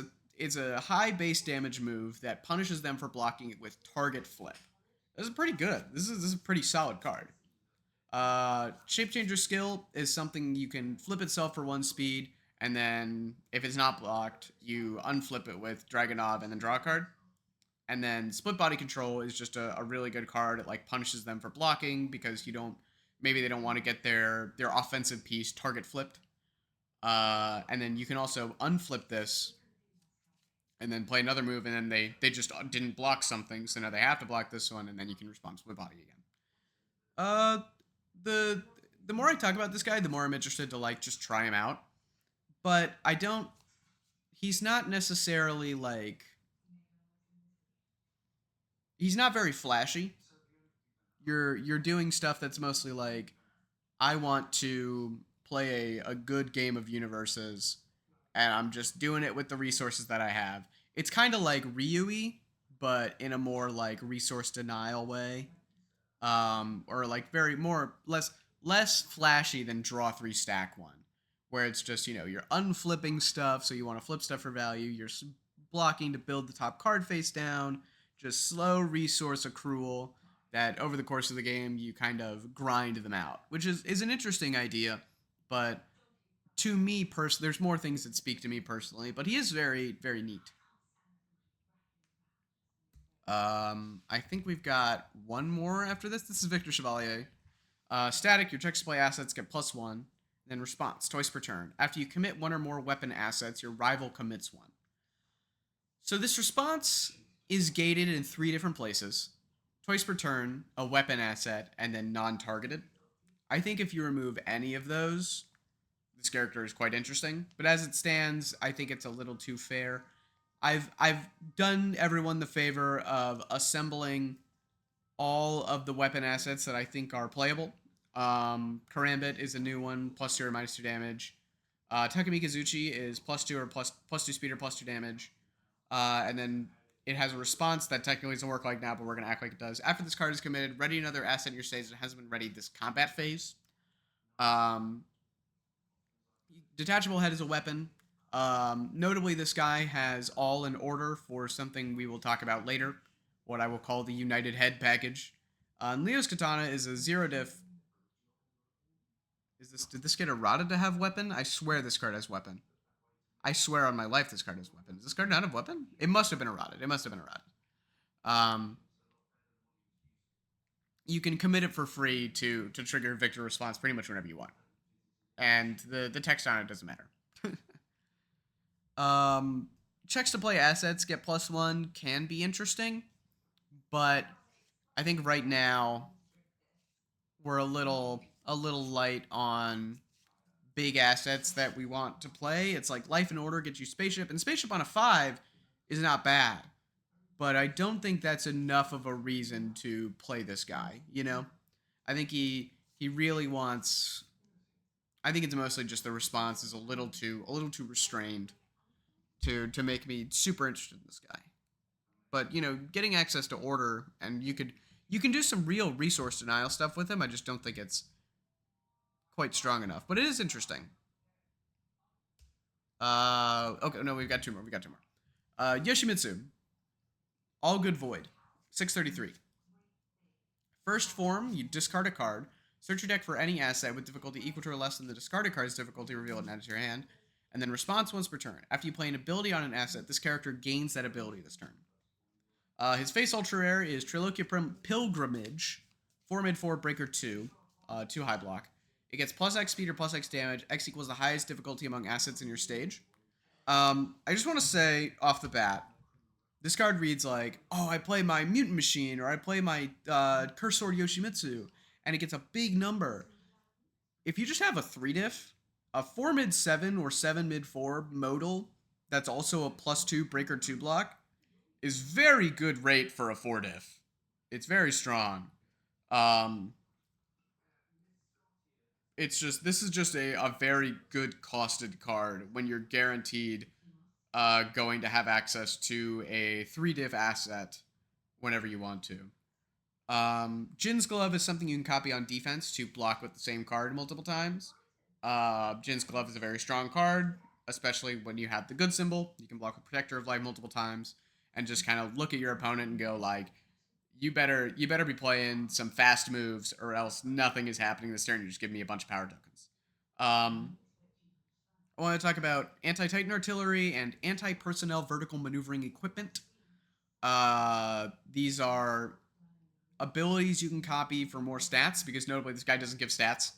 a high base damage move that punishes them for blocking it with target flip. This is pretty good. This is a pretty solid card. Shape Changer skill is something you can flip itself for 1 speed, and then if it's not blocked, you unflip it with Dragonov and then draw a card. And then Split Body Control is just a really good card. It like punishes them for blocking because maybe they don't want to get their offensive piece target flipped. And then you can also unflip this and then play another move, and then they just didn't block something, so now they have to block this one, and then you can respond Split Body again. The more I talk about this guy, the more I'm interested to like just try him out. But he's not necessarily like he's not very flashy. You're doing stuff that's mostly like I want to play a good game of universes, and I'm just doing it with the resources that I have. It's kind of like Ryui, but in a more like resource denial way, or like less flashy than draw 3 stack 1, where it's just you're unflipping stuff, so you want to flip stuff for value. You're blocking to build the top card face down. Just slow resource accrual that over the course of the game you kind of grind them out, which is an interesting idea, but to me personally, there's more things that speak to me personally, but he is very, very neat. I think we've got one more after this. This is Victor Chevalier. Static, your check display assets get +1. Then response, twice per turn. After you commit 1 or more weapon assets, your rival commits 1. So this response is gated in 3 different places. Twice per turn, a weapon asset, and then non-targeted. I think if you remove any of those, this character is quite interesting. But as it stands, I think it's a little too fair. I've done everyone the favor of assembling all of the weapon assets that I think are playable. Karambit is a new one, +2 or -2 damage. Takamikazuchi is +2 or +2 speed or +2 damage. And then it has a response that technically doesn't work like now, but we're going to act like it does. After this card is committed, ready another asset in your stage that hasn't been readied this combat phase. Detachable Head is a weapon. Notably, this guy has all in order for something we will talk about later, what I will call the United Head package. And Leo's Katana is a zero diff. Did this get eroded to have weapon? I swear this card has weapon. I swear on my life this card has weapon. Does this card not have weapon? It must have been eroded. It must have been eroded. Um, you can commit it for free to trigger victor response pretty much whenever you want, and the text on it doesn't matter. Checks to play assets get +1 can be interesting, but I think right now we're a little light on big assets that we want to play. It's like Life in Order gets you Spaceship, and Spaceship on a 5 is not bad, but I don't think that's enough of a reason to play this guy, you know? I think he really wants. I think it's mostly just the response is a little too restrained to make me super interested in this guy. But getting access to order, and you can do some real resource denial stuff with him. I just don't think it's quite strong enough. But it is interesting. Okay, no, we've got two more. Yoshimitsu, All Good Void, 633. First form, you discard a card. Search your deck for any asset with difficulty equal to or less than the discarded card's difficulty, reveal it and add it to your hand. And then response once per turn. After you play an ability on an asset, this character gains that ability this turn. His face ultra rare is Trilokia Pilgrimage, 4 mid 4, breaker 2, 2 high block. It gets plus X speed or plus X damage. X equals the highest difficulty among assets in your stage. I just want to say off the bat, this card reads like, oh, I play my Mutant Machine, or I play my Curse Sword Yoshimitsu, and it gets a big number. If you just have a 3 diff, a 4 mid 7 or 7 mid 4 modal that's also a +2 breaker 2 block is very good rate for a 4 diff. It's very strong. This is just a very good costed card when you're guaranteed going to have access to a 3 diff asset whenever you want to. Jin's Glove is something you can copy on defense to block with the same card multiple times. Jin's Glove is a very strong card, especially when you have the good symbol. You can block with Protector of Life multiple times and just kind of look at your opponent and go like, you better be playing some fast moves or else nothing is happening this turn. You just give me a bunch of power tokens. I want to talk about anti-Titan artillery and anti-personnel vertical maneuvering equipment. These are abilities you can copy for more stats, because notably this guy doesn't give stats.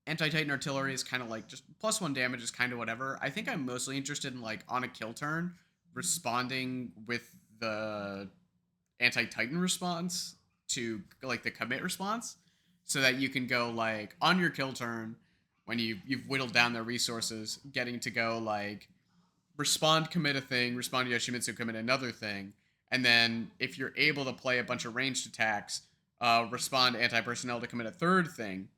Anti-Titan artillery is kind of like just +1 damage is kind of whatever. I think I'm mostly interested in like on a kill turn responding with the anti-Titan response to like the commit response, so that you can go like on your kill turn when you've whittled down their resources, getting to go like respond, commit a thing, respond to Yoshimitsu, commit another thing, and then if you're able to play a bunch of ranged attacks, respond anti-personnel to commit a third thing.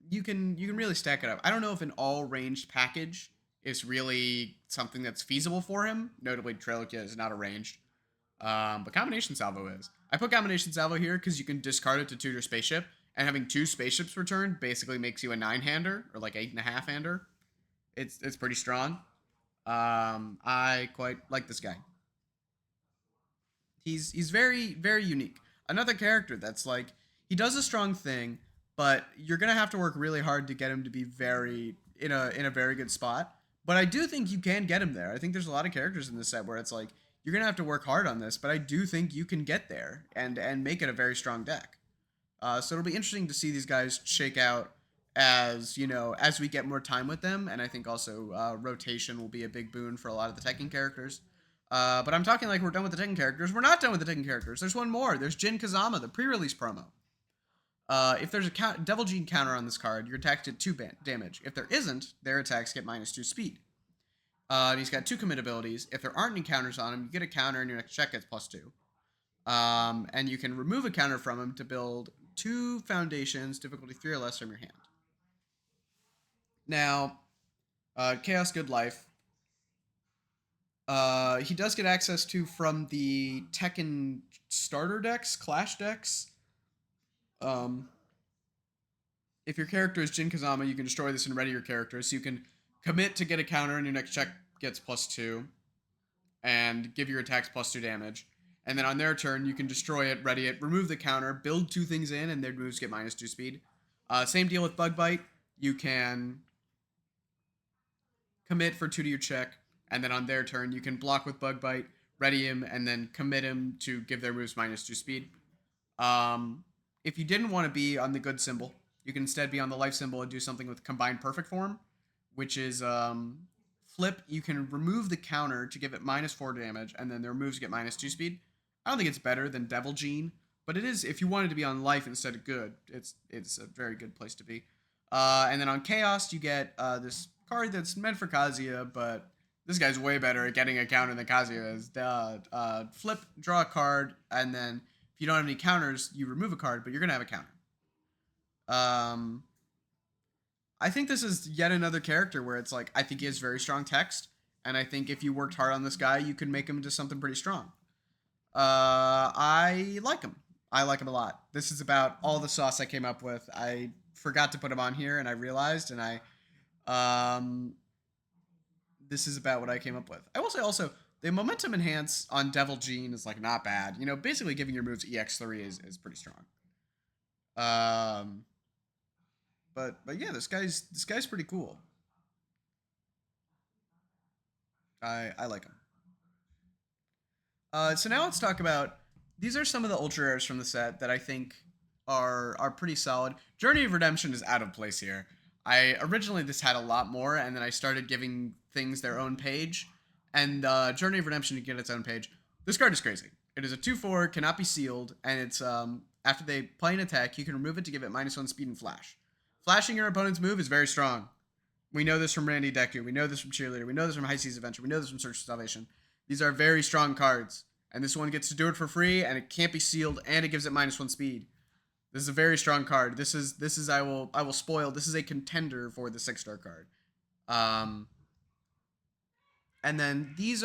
You can really stack it up. I don't know if an all ranged package is really something that's feasible for him. Notably, Trilokia is not a ranged, but Combination Salvo is. I put Combination Salvo here because you can discard it to tutor Spaceship, and having 2 spaceships returned basically makes you a 9-hander or like 8.5-hander. It's pretty strong. I quite like this guy. He's very very unique. Another character that's like, he does a strong thing, but you're gonna have to work really hard to get him to be very in a very good spot. But I do think you can get him there. I think there's a lot of characters in this set where it's like you're gonna have to work hard on this, but I do think you can get there and make it a very strong deck. So it'll be interesting to see these guys shake out as as we get more time with them, and I think also rotation will be a big boon for a lot of the Tekken characters. But I'm talking like we're done with the Tekken characters. We're not done with the Tekken characters. There's one more. There's Jin Kazama, the pre-release promo. If there's a Devil Gene counter on this card, your attacks get 2 damage. If there isn't, their attacks get -2 speed. And he's got 2 commit abilities. If there aren't any counters on him, you get a counter and your next check gets +2. And you can remove a counter from him to build 2 foundations, difficulty 3 or less, from your hand. Now, Chaos Good Life. He does get access to from the Tekken starter decks, Clash decks. If your character is Jin Kazama, you can destroy this and ready your character. So you can commit to get a counter, and your next check gets +2, and give your attacks +2 damage. And then on their turn, you can destroy it, ready it, remove the counter, build 2 things in, and their moves get -2 speed. Same deal with Bug Bite. You can commit for 2 to your check, and then on their turn, you can block with Bug Bite, ready him, and then commit him to give their moves -2 speed. Um, if you didn't want to be on the good symbol, you can instead be on the life symbol and do something with combined perfect form, which is flip. You can remove the counter to give it -4 damage, and then their moves get -2 speed. I don't think it's better than Devil Gene, but it is if you wanted to be on life instead of good. It's a very good place to be. And then on Chaos, you get this card that's meant for Kazuya, but this guy's way better at getting a counter than Kazuya is. Flip, draw a card, and then if you don't have any counters, you remove a card, but you're gonna have a counter. I think this is yet another character where it's like I think he has very strong text, and I think if you worked hard on this guy, you could make him into something pretty strong. I like him. I like him a lot. This is about all the sauce I came up with. I forgot to put him on here, and I realized, and this is about what I came up with. I will say also the momentum enhance on Devil Gene is like not bad. You know, basically giving your moves EX3 is pretty strong. But yeah, this guy's pretty cool. I like him. So now let's talk about these are some of the ultra rares from the set that I think are pretty solid. Journey of Redemption is out of place here. I originally this had a lot more, and then I started giving things their own page, and Journey of Redemption to get its own page. This card is crazy. It is a 2/4, cannot be sealed, and it's after they play an attack, you can remove it to give it -1 speed and flash. Flashing your opponent's move is very strong. We know this from Randy Deku. We know this from Cheerleader. We know this from High Seas Adventure. We know this from Search for Salvation. These are very strong cards. And this one gets to do it for free, and it can't be sealed, and it gives it -1 speed. This is a very strong card. This is I will spoil. This is a contender for the 6-star card. And then these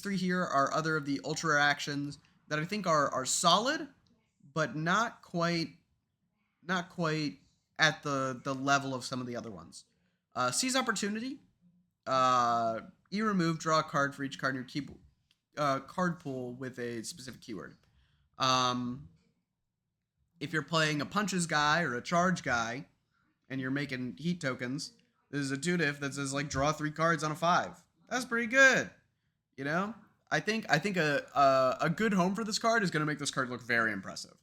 3 here are other of the ultra actions that I think are solid, but not quite at the level of some of the other ones. Seize Opportunity. Remove, draw a card for each card in your keyboard. Card pool with a specific keyword. If you're playing a punches guy or a charge guy, and you're making heat tokens, there's a 2-diff that says like draw 3 cards on a 5. That's pretty good. You know, I think a good home for this card is going to make this card look very impressive.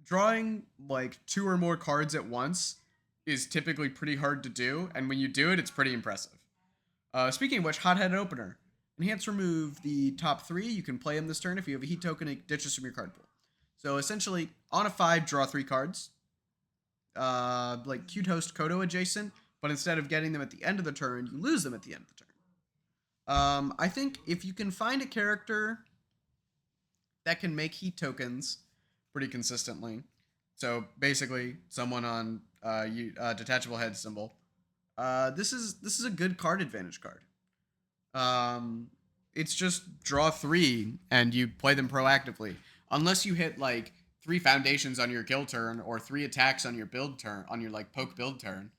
Drawing like 2 or more cards at once is typically pretty hard to do, and when you do it, it's pretty impressive. Speaking of which, Hot-Headed Opener. Enhance, remove the top 3. You can play them this turn. If you have a heat token, it ditches from your card pool. So essentially, on a 5, draw 3 cards. Like Cute Host Kodo adjacent, but instead of getting them at the end of the turn, you lose them at the end of the turn. I think if you can find a character that can make heat tokens pretty consistently, so basically someone on detachable head symbol, this is a good card advantage card. It's just draw 3 and you play them proactively. Unless you hit like 3 foundations on your kill turn or 3 attacks on your build turn, on your like poke build turn,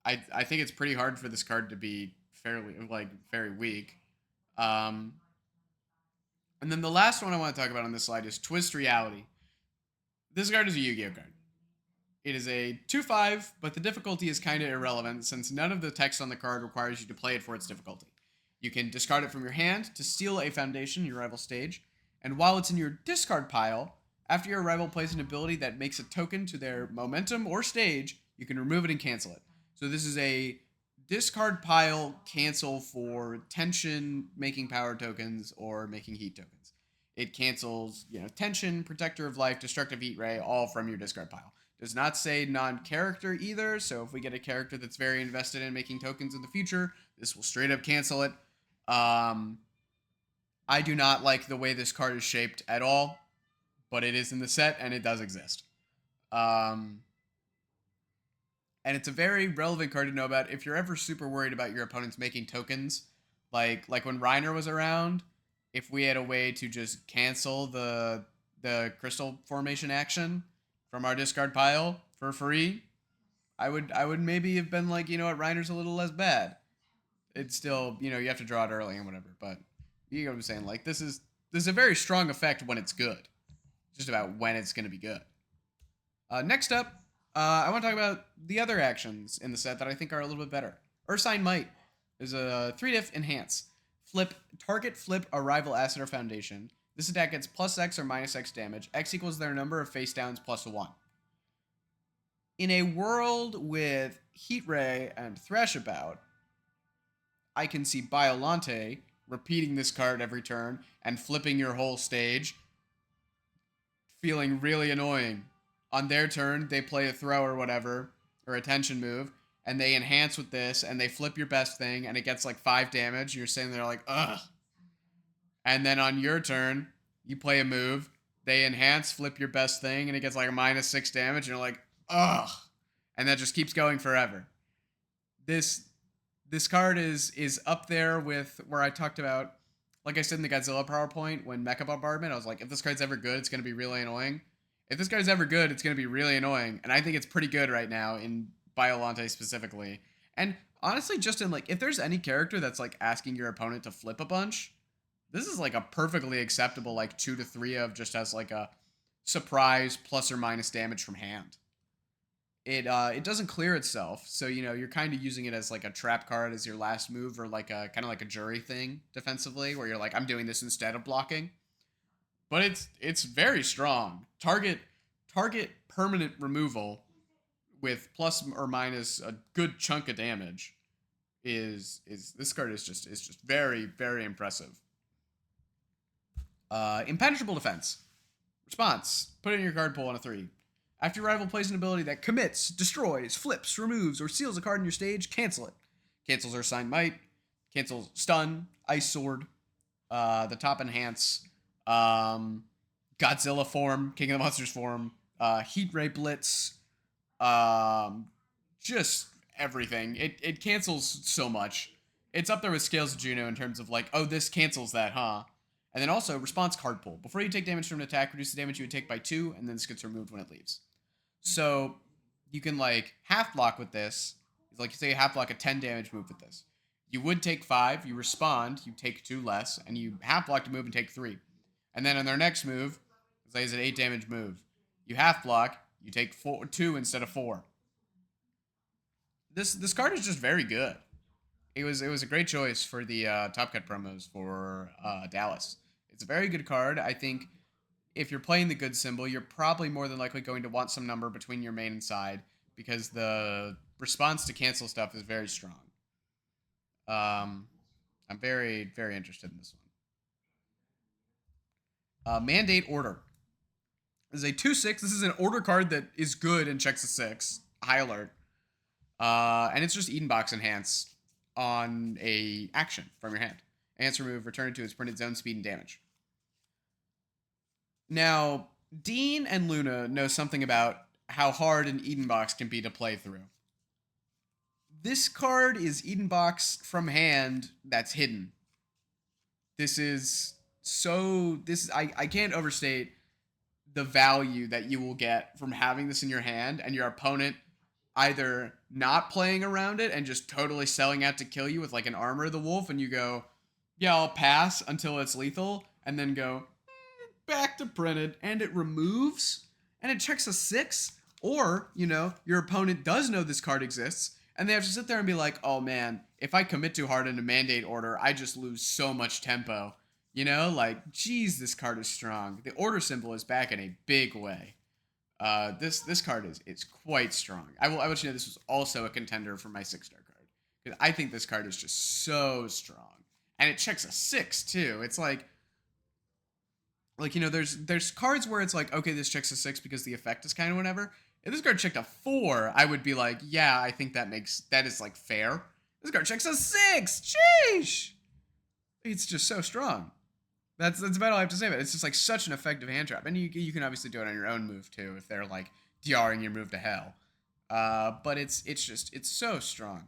I think it's pretty hard for this card to be very weak. And then the last one I want to talk about on this slide is Twist Reality. This card is a Yu-Gi-Oh card. It is a 2/5, but the difficulty is kind of irrelevant since none of the text on the card requires you to play it for its difficulty. You can discard it from your hand to steal a foundation in your rival stage, and while it's in your discard pile, after your rival plays an ability that makes a token to their momentum or stage, you can remove it and cancel it. So this is a discard pile cancel for tension, making power tokens, or making heat tokens. It cancels, tension, protector of life, destructive heat ray, all from your discard pile. Does not say non-character either, so if we get a character that's very invested in making tokens in the future, this will straight up cancel it. I do not like the way this card is shaped at all, but it is in the set and it does exist. And it's a very relevant card to know about if you're ever super worried about your opponents making tokens, like when Reiner was around. If we had a way to just cancel the crystal formation action from our discard pile for free, I would maybe have been like, you know what, Reiner's a little less bad. It's still, you know, you have to draw it early and whatever, but you know what I'm saying? Like this is a very strong effect when it's good. It's just about when it's gonna be good. Next up, I want to talk about the other actions in the set that I think are a little bit better. Ursine Might is a 3-diff enhance. Flip, target flip a rival asset or foundation. This attack gets plus X or minus X damage. X equals their number of face downs plus 1. In a world with Heat Ray and Thrashabout, I can see Biolante repeating this card every turn and flipping your whole stage, feeling really annoying. On their turn, they play a throw or whatever, or a tension move, and they enhance with this, and they flip your best thing, and it gets like 5 damage. You're sitting there like, ugh. And then on your turn, you play a move, they enhance, flip your best thing, and it gets like a minus 6 damage, and you're like, ugh. And that just keeps going forever. This card is up there with where I talked about, like I said in the Godzilla PowerPoint, when Mecha Bombardment, I was like, if this card's ever good, it's going to be really annoying. If this card's ever good, it's going to be really annoying. And I think it's pretty good right now in Biolante specifically. And honestly, just in like, if there's any character that's like asking your opponent to flip a bunch, this is like a perfectly acceptable like 2 to 3 of just as like a surprise plus or minus damage from hand. It doesn't clear itself, so you know you're kind of using it as like a trap card as your last move, or like a kind of like a jury thing defensively, where you're like, I'm doing this instead of blocking. But it's very strong. Target permanent removal with plus or minus a good chunk of damage is this card is just very, very impressive. Impenetrable defense. Response. Put it in your card pool on a 3. After your rival plays an ability that commits, destroys, flips, removes, or seals a card in your stage, cancel it. Cancels Ursine Might, cancels Stun, Ice Sword, the top enhance, Godzilla form, King of the Monsters form, Heat Ray Blitz, just everything. It cancels so much. It's up there with Scales of Juno in terms of like, oh, this cancels that, huh? And then also, response card pull. Before you take damage from an attack, reduce the damage you would take by 2, and then this gets removed when it leaves. So, you can, like, half block with this. Like, say you half block a 10 damage move with this. You would take 5, you respond, you take 2 less, and you half block to move and take 3. And then on their next move, say it's an 8 damage move. You half block, you take 2 instead of 4. This card is just very good. It was a great choice for the Top Cut promos for Dallas. It's a very good card. I think if you're playing the good symbol, you're probably more than likely going to want some number between your main and side because the response to cancel stuff is very strong. I'm very, very interested in this one. Mandate Order. This is a 2/6. This is an order card that is good and checks a 6. High alert. And it's just Eden Box Enhance on a action from your hand. Answer move, return it to its printed zone, speed, and damage. Now, Dean and Luna know something about how hard an Eden Box can be to play through. This card is Eden Box from hand that's hidden. I can't overstate the value that you will get from having this in your hand and your opponent either not playing around it and just totally selling out to kill you with like an Armor of the Wolf, and you go, yeah, I'll pass until it's lethal, and then go back to printed, and it removes, and it checks a 6, or, you know, your opponent does know this card exists, and they have to sit there and be like, oh man, if I commit too hard into Mandate Order, I just lose so much tempo. You know, like, geez, this card is strong. The order symbol is back in a big way. This card is quite strong. I will let you know this was also a contender for my 6-star card because I think this card is just so strong, and it checks a 6 too. It's like you know, there's cards where it's like, okay, this checks a 6 because the effect is kind of whatever. If this card checked a 4, I would be like, yeah, I think that is like fair. This card checks a 6. Sheesh! It's just so strong. That's about all I have to say about it. It's just like such an effective hand trap. And you can obviously do it on your own move too if they're like DRing your move to hell. But it's so strong.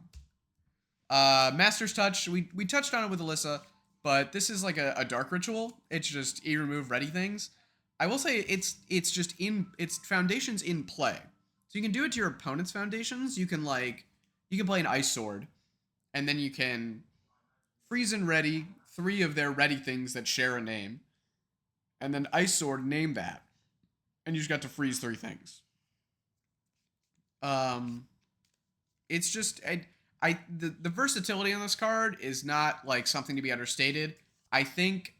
Master's Touch, we touched on it with Alyssa, but this is like a dark ritual. It's just remove ready things. I will say it's foundations in play. So you can do it to your opponent's foundations. You can play an ice sword, and then you can freeze and ready 3 of their ready things that share a name, and then ice sword name that, and you just got to freeze 3 things. Um, it's just the versatility on this card is not like something to be understated. I think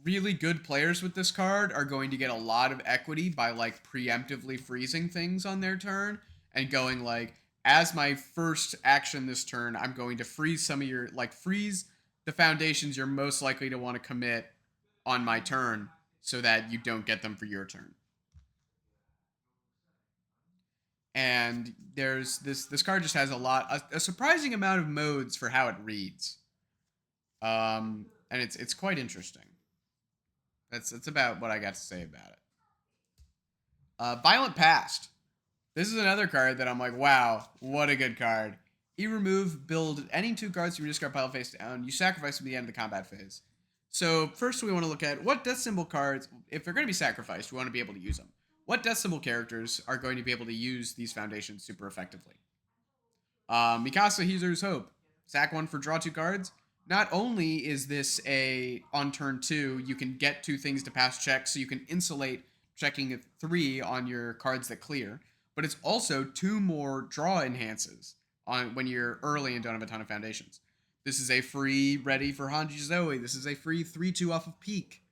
really good players with this card are going to get a lot of equity by like preemptively freezing things on their turn and going like, as my first action this turn, I'm going to freeze some of your like freeze the foundations you're most likely to want to commit on my turn so that you don't get them for your turn. And there's this card just has a surprising amount of modes for how it reads. And it's quite interesting. That's about what I got to say about it. Violent Past. This is another card that I'm like, wow, what a good card. Remove, build any 2 cards from your discard pile face down. You sacrifice them at the end of the combat phase. So first we want to look at what death symbol cards, if they're going to be sacrificed, we want to be able to use them. What death symbol characters are going to be able to use these foundations super effectively? Mikasa Heezer's Hope. Sack 1 for draw 2 cards. Not only is this on turn 2, you can get 2 things to pass check, so you can insulate checking 3 on your cards that clear, but it's also 2 more draw enhances on when you're early and don't have a ton of foundations. This is a free ready for Hanji Zoe. This is a free 3/2 off of Peak.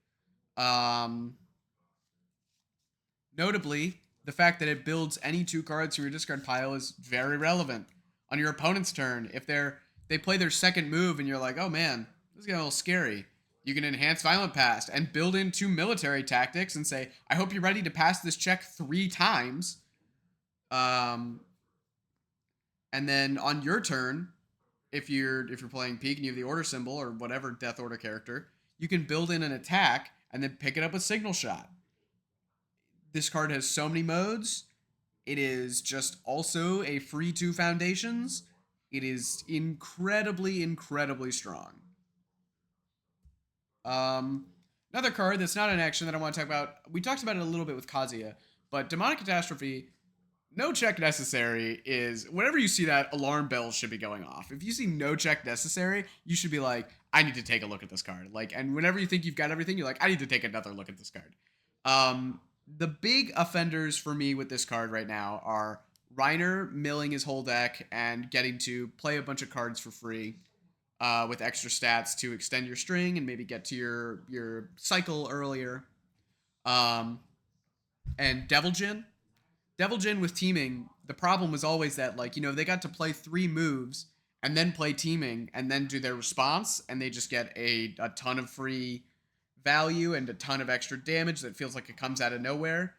Notably, the fact that it builds any 2 cards from your discard pile is very relevant. On your opponent's turn, if they play their second move and you're like, oh man, this is getting a little scary, you can enhance Violent Past and build in 2 military tactics and say, I hope you're ready to pass this check 3 times. And then on your turn, if you're playing Peak and you have the order symbol or whatever Death Order character, you can build in an attack and then pick it up with Signal Shot. This card has so many modes. It is just also a free 2 foundations. It is incredibly, incredibly strong. Another card that's not an action that I want to talk about. We talked about it a little bit with Kazuya, but Demonic Catastrophe, no check necessary is whenever you see that, alarm bells should be going off. If you see no check necessary, you should be like, I need to take a look at this card. Like, and whenever you think you've got everything, you're like, I need to take another look at this card. The big offenders for me with this card right now are Reiner milling his whole deck and getting to play a bunch of cards for free with extra stats to extend your string and maybe get to your cycle earlier. And Devil Jin. Devil Jin with teaming, the problem was always that, like, you know, they got to play 3 moves and then play teaming and then do their response, and they just get a ton of free value and a ton of extra damage that feels like it comes out of nowhere.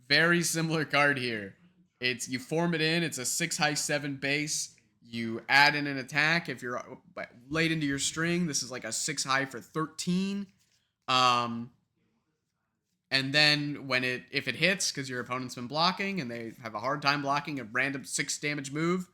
Very similar card here. It's you form it in, it's a 6 high 7 base. You add in an attack if you're late into your string. This is like a 6 high for 13. And then if it hits, because your opponent's been blocking and they have a hard time blocking a random 6 damage move,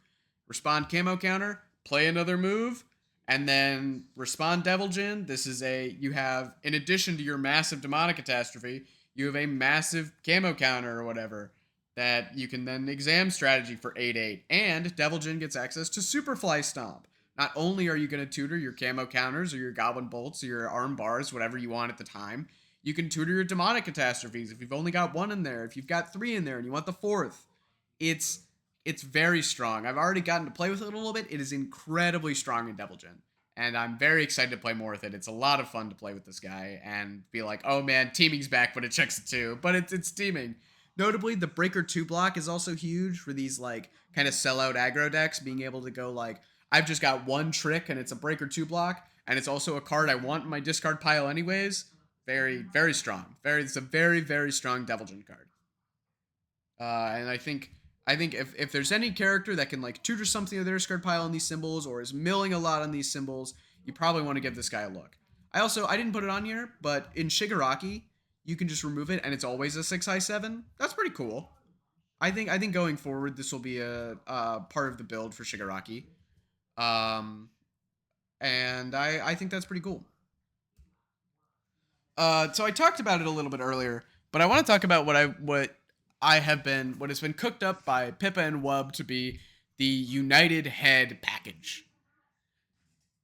respond camo counter, play another move, and then respond Devil Jin. This is you have, in addition to your massive Demonic Catastrophe, you have a massive camo counter or whatever that you can then exam strategy for 8/8. And Devil Jin gets access to Superfly Stomp. Not only are you going to tutor your camo counters or your Goblin Bolts or your arm bars, whatever you want at the time, you can tutor your Demonic Catastrophes if you've only got 1 in there, if you've got 3 in there and you want the 4th. It's very strong. I've already gotten to play with it a little bit. It is incredibly strong in Devil Jin. And I'm very excited to play more with it. It's a lot of fun to play with this guy and be like, oh man, teaming's back, but it checks it too. But it's teaming. Notably, the Breaker 2 block is also huge for these like kind of sellout aggro decks, being able to go like, I've just got 1 trick and it's a Breaker 2 block, and it's also a card I want in my discard pile anyways. Very, very strong. It's a very, very strong Devil Jin card. And I think if there's any character that can like tutor something of their discard pile on these symbols or is milling a lot on these symbols, you probably want to give this guy a look. I didn't put it on here, but in Shigaraki, you can just remove it and it's always a 6 high 7. That's pretty cool. I think going forward, this will be a part of the build for Shigaraki. And I think that's pretty cool. So I talked about it a little bit earlier, but I want to talk about what I have been what has been cooked up by Pippa and Wub to be the United Head package.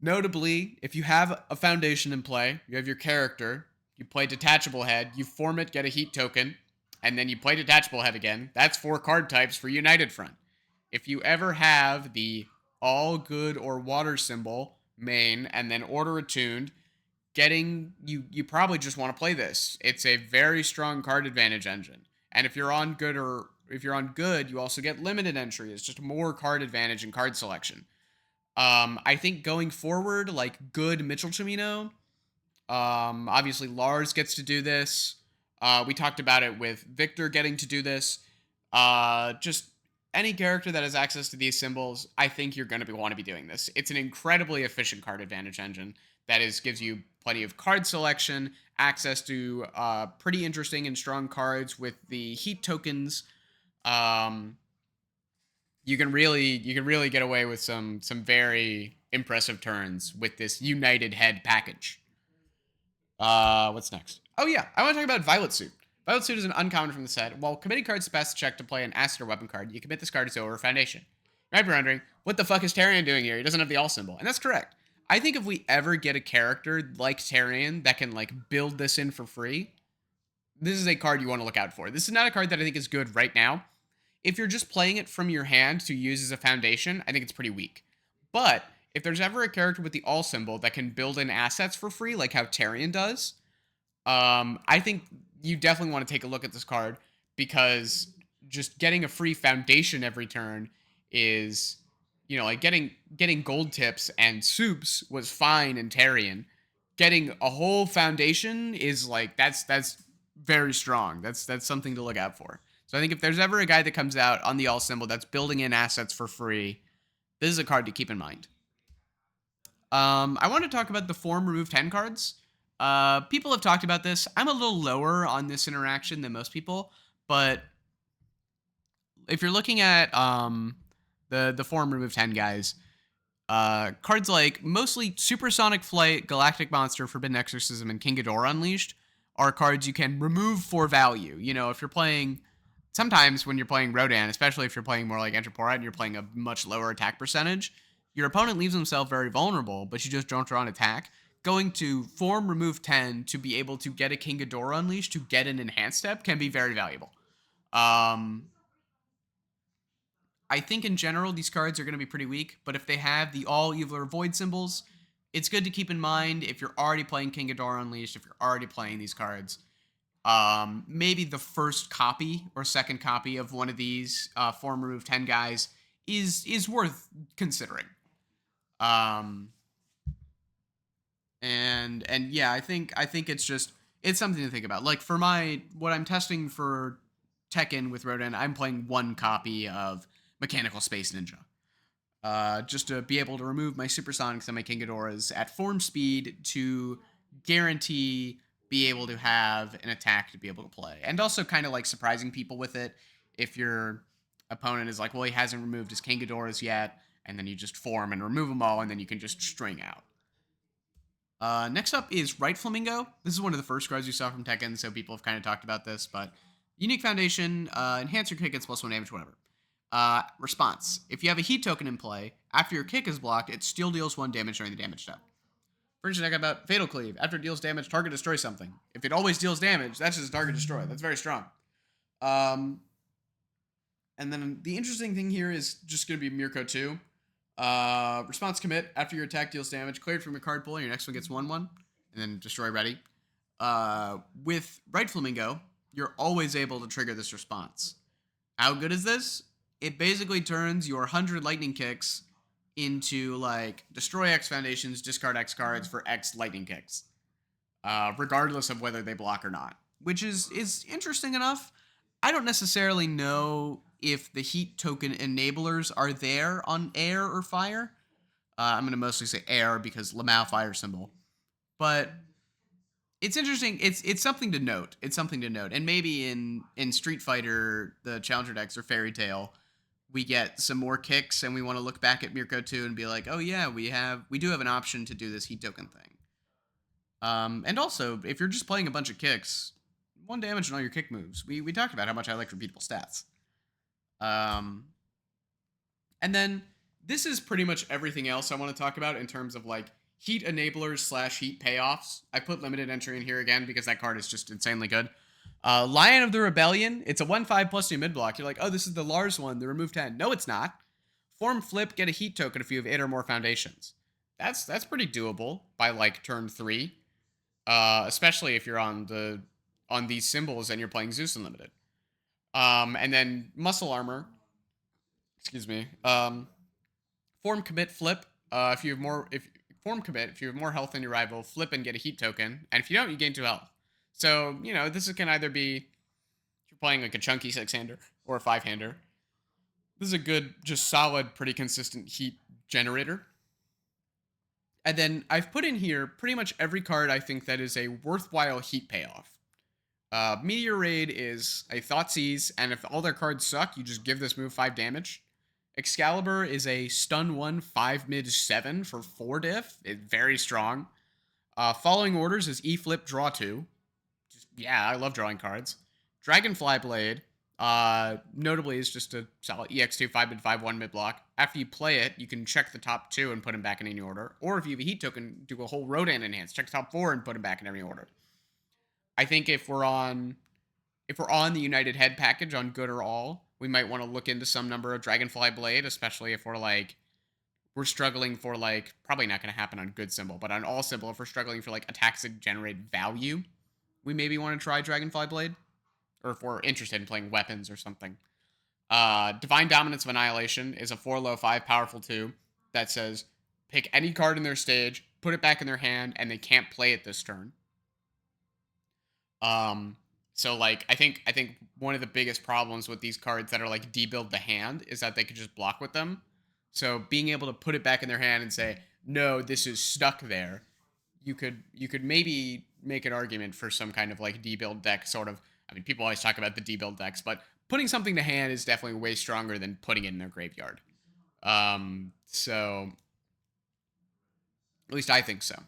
Notably, if you have a foundation in play, you have your character, you play detachable head, you form it, get a heat token, and then you play detachable head again. That's 4 card types for United Front. If you ever have the all good or water symbol main and then order attuned, you probably just want to play this. It's a very strong card advantage engine. And if you're on good you also get limited entry. It's just more card advantage and card selection. I think going forward, like good Mitchell Chimino, obviously Lars gets to do this. We talked about it with Victor getting to do this. Just any character that has access to these symbols, I think you're going to want to be doing this. It's an incredibly efficient card advantage engine that gives you plenty of card selection, access to pretty interesting and strong cards with the heat tokens. Um, you can really get away with some very impressive turns with this United Head package. What's next? Oh yeah, I want to talk about Violet Suit. Violet Suit is an uncommon from the set. While committing cards to pass the check to play an asset or weapon card, you commit this card to over a foundation. You might be wondering, what the fuck is Tarion doing here? He doesn't have the all symbol. And that's correct. I think if we ever get a character like Tarion that can like build this in for free, this is a card you want to look out for. This is not a card that I think is good right now. If you're just playing it from your hand to use as a foundation, I think it's pretty weak. But if there's ever a character with the all symbol that can build in assets for free, like how Tarion does, I think you definitely want to take a look at this card because just getting a free foundation every turn is, like getting gold tips and soups was fine in Tarion. Getting a whole foundation is like that's very strong. That's something to look out for. So I think if there's ever a guy that comes out on the all symbol that's building in assets for free, this is a card to keep in mind. I want to talk about the form remove 10 cards. People have talked about this. I'm a little lower on this interaction than most people, but if you're looking at the form remove 10 guys, cards like mostly Supersonic Flight, Galactic Monster, Forbidden Exorcism, and King Ghidorah Unleashed are cards you can remove for value. If you're playing, sometimes when you're playing Rodan, especially if you're playing more like Entropora and you're playing a much lower attack percentage, your opponent leaves himself very vulnerable, but you just don't draw an attack. Going to form remove 10 to be able to get a King Ghidorah Unleashed to get an enhanced step can be very valuable. I think in general these cards are going to be pretty weak, but if they have the all evil or void symbols, it's good to keep in mind if you're already playing King Ghidorah Unleashed, if you're already playing these cards. Maybe the first copy or second copy of one of these form remove 10 guys is worth considering. And yeah, I think it's something to think about. Like for what I'm testing for Tekken with Rodan, I'm playing one copy of Mechanical Space Ninja. Just to be able to remove my Supersonics and my King Ghidorahs at form speed to guarantee be able to have an attack to be able to play. And also kind of like surprising people with it. If your opponent is like, well, he hasn't removed his King Ghidorahs yet, and then you just form and remove them all, and then you can just string out. Next up is Right Flamingo. This is one of the first cards we saw from Tekken, so people have kind of talked about this, but unique foundation, enhance your kick gets +1 damage, whatever. Response. If you have a heat token in play, after your kick is blocked, it still deals 1 damage during the damage step. First thing I got about Fatal Cleave. After it deals damage, target destroys something. If it always deals damage, that's just target destroy. That's very strong. And then the interesting thing here is just going to be Mirko 2. Response commit. After your attack deals damage, cleared from your card pool, your next one gets 1/1. And then destroy ready. With Right Flamingo, you're always able to trigger this response. How good is this? It basically turns your 100 lightning kicks into like destroy X foundations, discard X cards for X lightning kicks, regardless of whether they block or not, which is interesting enough. I don't necessarily know if the heat token enablers are there on air or fire. I'm going to mostly say air because Lamau fire symbol, but it's interesting. It's something to note. It's something to note. And maybe in Street Fighter, the Challenger decks or Fairy Tail, we get some more kicks and we want to look back at Mirko 2 and be like, oh yeah, we do have an option to do this heat token thing. And also, if you're just playing a bunch of kicks, 1 damage on all your kick moves. We talked about how much I like repeatable stats. Um, and then this is pretty much everything else I want to talk about in terms of like heat enablers slash heat payoffs. I put limited entry in here again because that card is just insanely good. Lion of the Rebellion. It's a 1/5 plus 2 mid block. You're like, oh, this is the Lars one, the remove 10. No, it's not. Form flip, get a heat token if you have 8 or more foundations. That's pretty doable by like turn 3. Especially if you're on these symbols and you're playing Zeus Unlimited. And then muscle armor. Excuse me. Form commit flip. If you have more, if form commit, if you have more health than your rival, flip and get a heat token. And if you don't, you gain 2 health. So this can either be if you're playing like a chunky 6-hander or a 5-hander. This is a good, just solid, pretty consistent heat generator. And then I've put in here pretty much every card I think that is a worthwhile heat payoff. Meteor Raid is a Thoughtseize, and if all their cards suck, you just give this move 5 damage. Excalibur is a stun 1, 5 mid 7 for 4 diff. It's very strong. Following Orders is E flip, draw 2. Yeah, I love drawing cards. Dragonfly Blade, notably, is just a solid EX2 5 mid 5 1 mid block. After you play it, you can check the top 2 and put them back in any order. Or if you have a heat token, do a whole Rodan enhance, check the top 4 and put them back in any order. I think if we're on the United Head package on Good or All, we might want to look into some number of Dragonfly Blade, especially if we're struggling for probably not going to happen on Good symbol, but on All symbol, if we're struggling for attacks that generate value, we maybe want to try Dragonfly Blade, or if we're interested in playing weapons or something. Divine Dominance of Annihilation is a 4 low 5 powerful 2 that says pick any card in their stage, put it back in their hand, and they can't play it this turn. So I think one of the biggest problems with these cards that are debuild the hand is that they could just block with them. So being able to put it back in their hand and say, no, this is stuck there, you could maybe make an argument for some kind of debuild deck sort of. I mean, people always talk about the debuild decks, but putting something to hand is definitely way stronger than putting it in their graveyard. So at least I think so.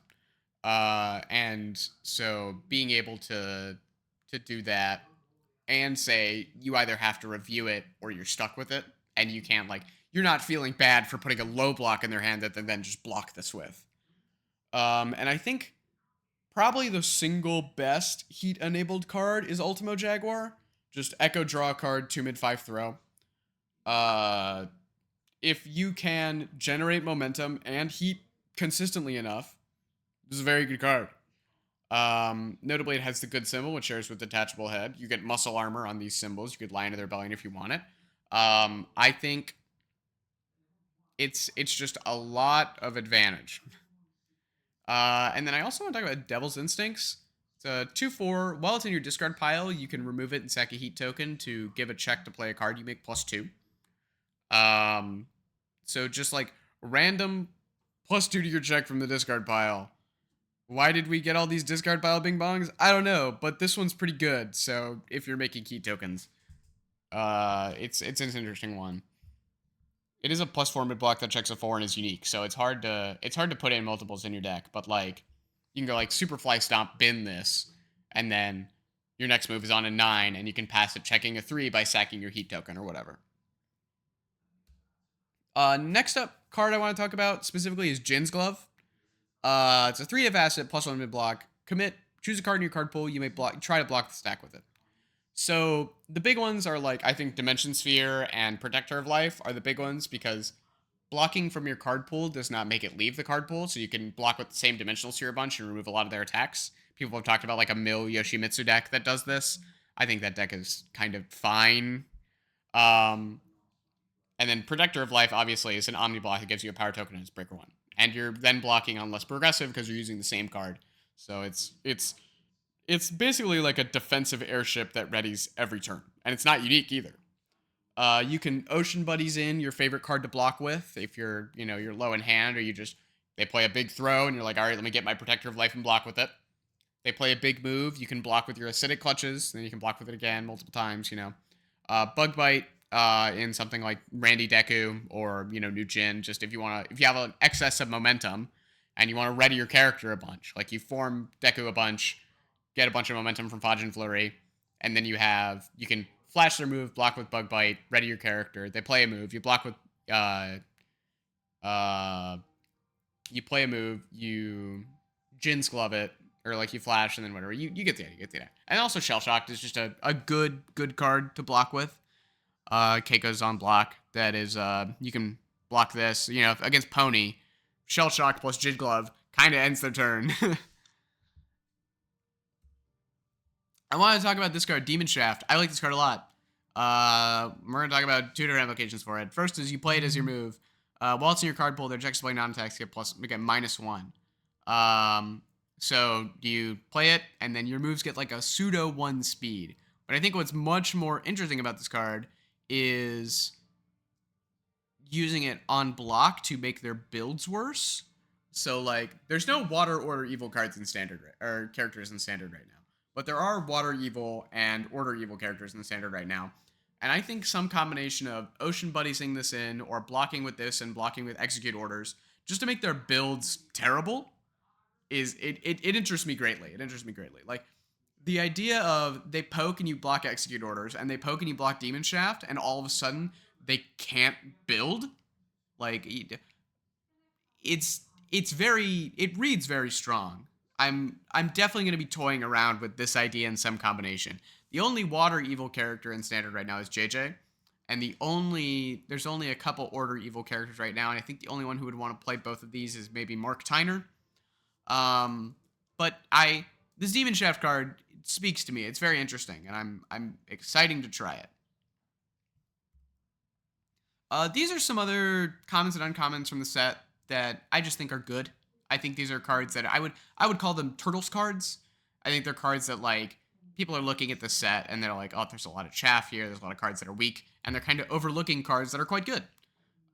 And so being able to do that and say you either have to review it or you're stuck with it, and you can't you're not feeling bad for putting a low block in their hand that they then just block this with. And I think probably the single best heat enabled card is Ultimo Jaguar. Just Echo draw a card, 2 mid 5 throw. If you can generate momentum and heat consistently enough, this is a very good card. Notably, it has the good symbol, which shares with detachable head. You get muscle armor on these symbols. You could Lion of the Rebellion if you want it. I think it's just a lot of advantage. And then I also want to talk about Devil's Instincts. It's a 2/4. While it's in your discard pile, you can remove it and sack a heat token to give a check to play a card you make +2. So just random +2 to your check from the discard pile. Why did we get all these discard pile bing bongs? I don't know, but this one's pretty good. So if you're making heat tokens, it's an interesting one. It is a +4 mid block that checks a 4 and is unique, so it's hard to put in multiples in your deck. But you can go Superfly Stomp, bin this, and then your next move is on a 9, and you can pass it checking a 3 by sacking your heat token or whatever. Next up card I want to talk about specifically is Jin's Glove. It's a 3 asset +1 mid block. Commit, choose a card in your card pool. You may try to block the stack with it. So the big ones are I think Dimension Sphere and Protector of Life are the big ones, because blocking from your card pool does not make it leave the card pool. So you can block with the same Dimensional Sphere a bunch and remove a lot of their attacks. People have talked about a Mill Yoshimitsu deck that does this. I think that deck is kind of fine. And then Protector of Life obviously is an Omni block that gives you a power token and it's breaker 1. And you're then blocking on less progressive because you're using the same card. So it's basically like a defensive airship that readies every turn. And it's not unique either. You can Ocean Buddies in, your favorite card to block with, if you're low in hand, or they play a big throw and you're like, all right, let me get my Protector of Life and block with it. They play a big move, you can block with your Acidic Clutches, then you can block with it again multiple times, Bug Bite, in something like Randy Deku or, New Jin, just if you have an excess of momentum and you want to ready your character a bunch, you form Deku a bunch, get a bunch of momentum from Fajin Flurry, and then you can flash their move, block with Bug Bite, ready your character. They play a move, you block with uh uh you play a move, you Jin's Glove it, or like you flash and then whatever. You get the idea, you get the idea. And also Shell Shocked is just a good card to block with. Keiko's on block. That is you can block this. You know, against Pony, Shell Shock plus Jin Glove kind of ends their turn. I want to talk about this card, Demon Shaft. I like this card a lot. We're going to talk about two different applications for it. First is you play it as your move. While it's in your card pool, their checks play non-attacks get -1. So you play it, and then your moves get like a pseudo 1 speed. But I think what's much more interesting about this card is using it on block to make their builds worse. So like, there's no Water Order Evil cards in Standard or characters in Standard right now. But there are Water Evil and Order Evil characters in the Standard right now. And I think some combination of Ocean Buddying this in, or blocking with this and blocking with Execute Orders, just to make their builds terrible, it interests me greatly. It interests me greatly. Like, the idea of they poke and you block Execute Orders, and they poke and you block Demon Shaft, and all of a sudden they can't build. Like, it reads very strong. I'm definitely going to be toying around with this idea in some combination. The only Water Evil character in Standard right now is JJ, and there's only a couple Order Evil characters right now, and I think the only one who would want to play both of these is maybe Mark Tyner. But this Demon Shaft card speaks to me. It's very interesting, and I'm excited to try it. These are some other commons and uncommons from the set that I just think are good. I think these are cards that I would call them Turtles cards. I think they're cards that, like, people are looking at the set and they're like, oh, there's a lot of chaff here. There's a lot of cards that are weak, and they're kind of overlooking cards that are quite good.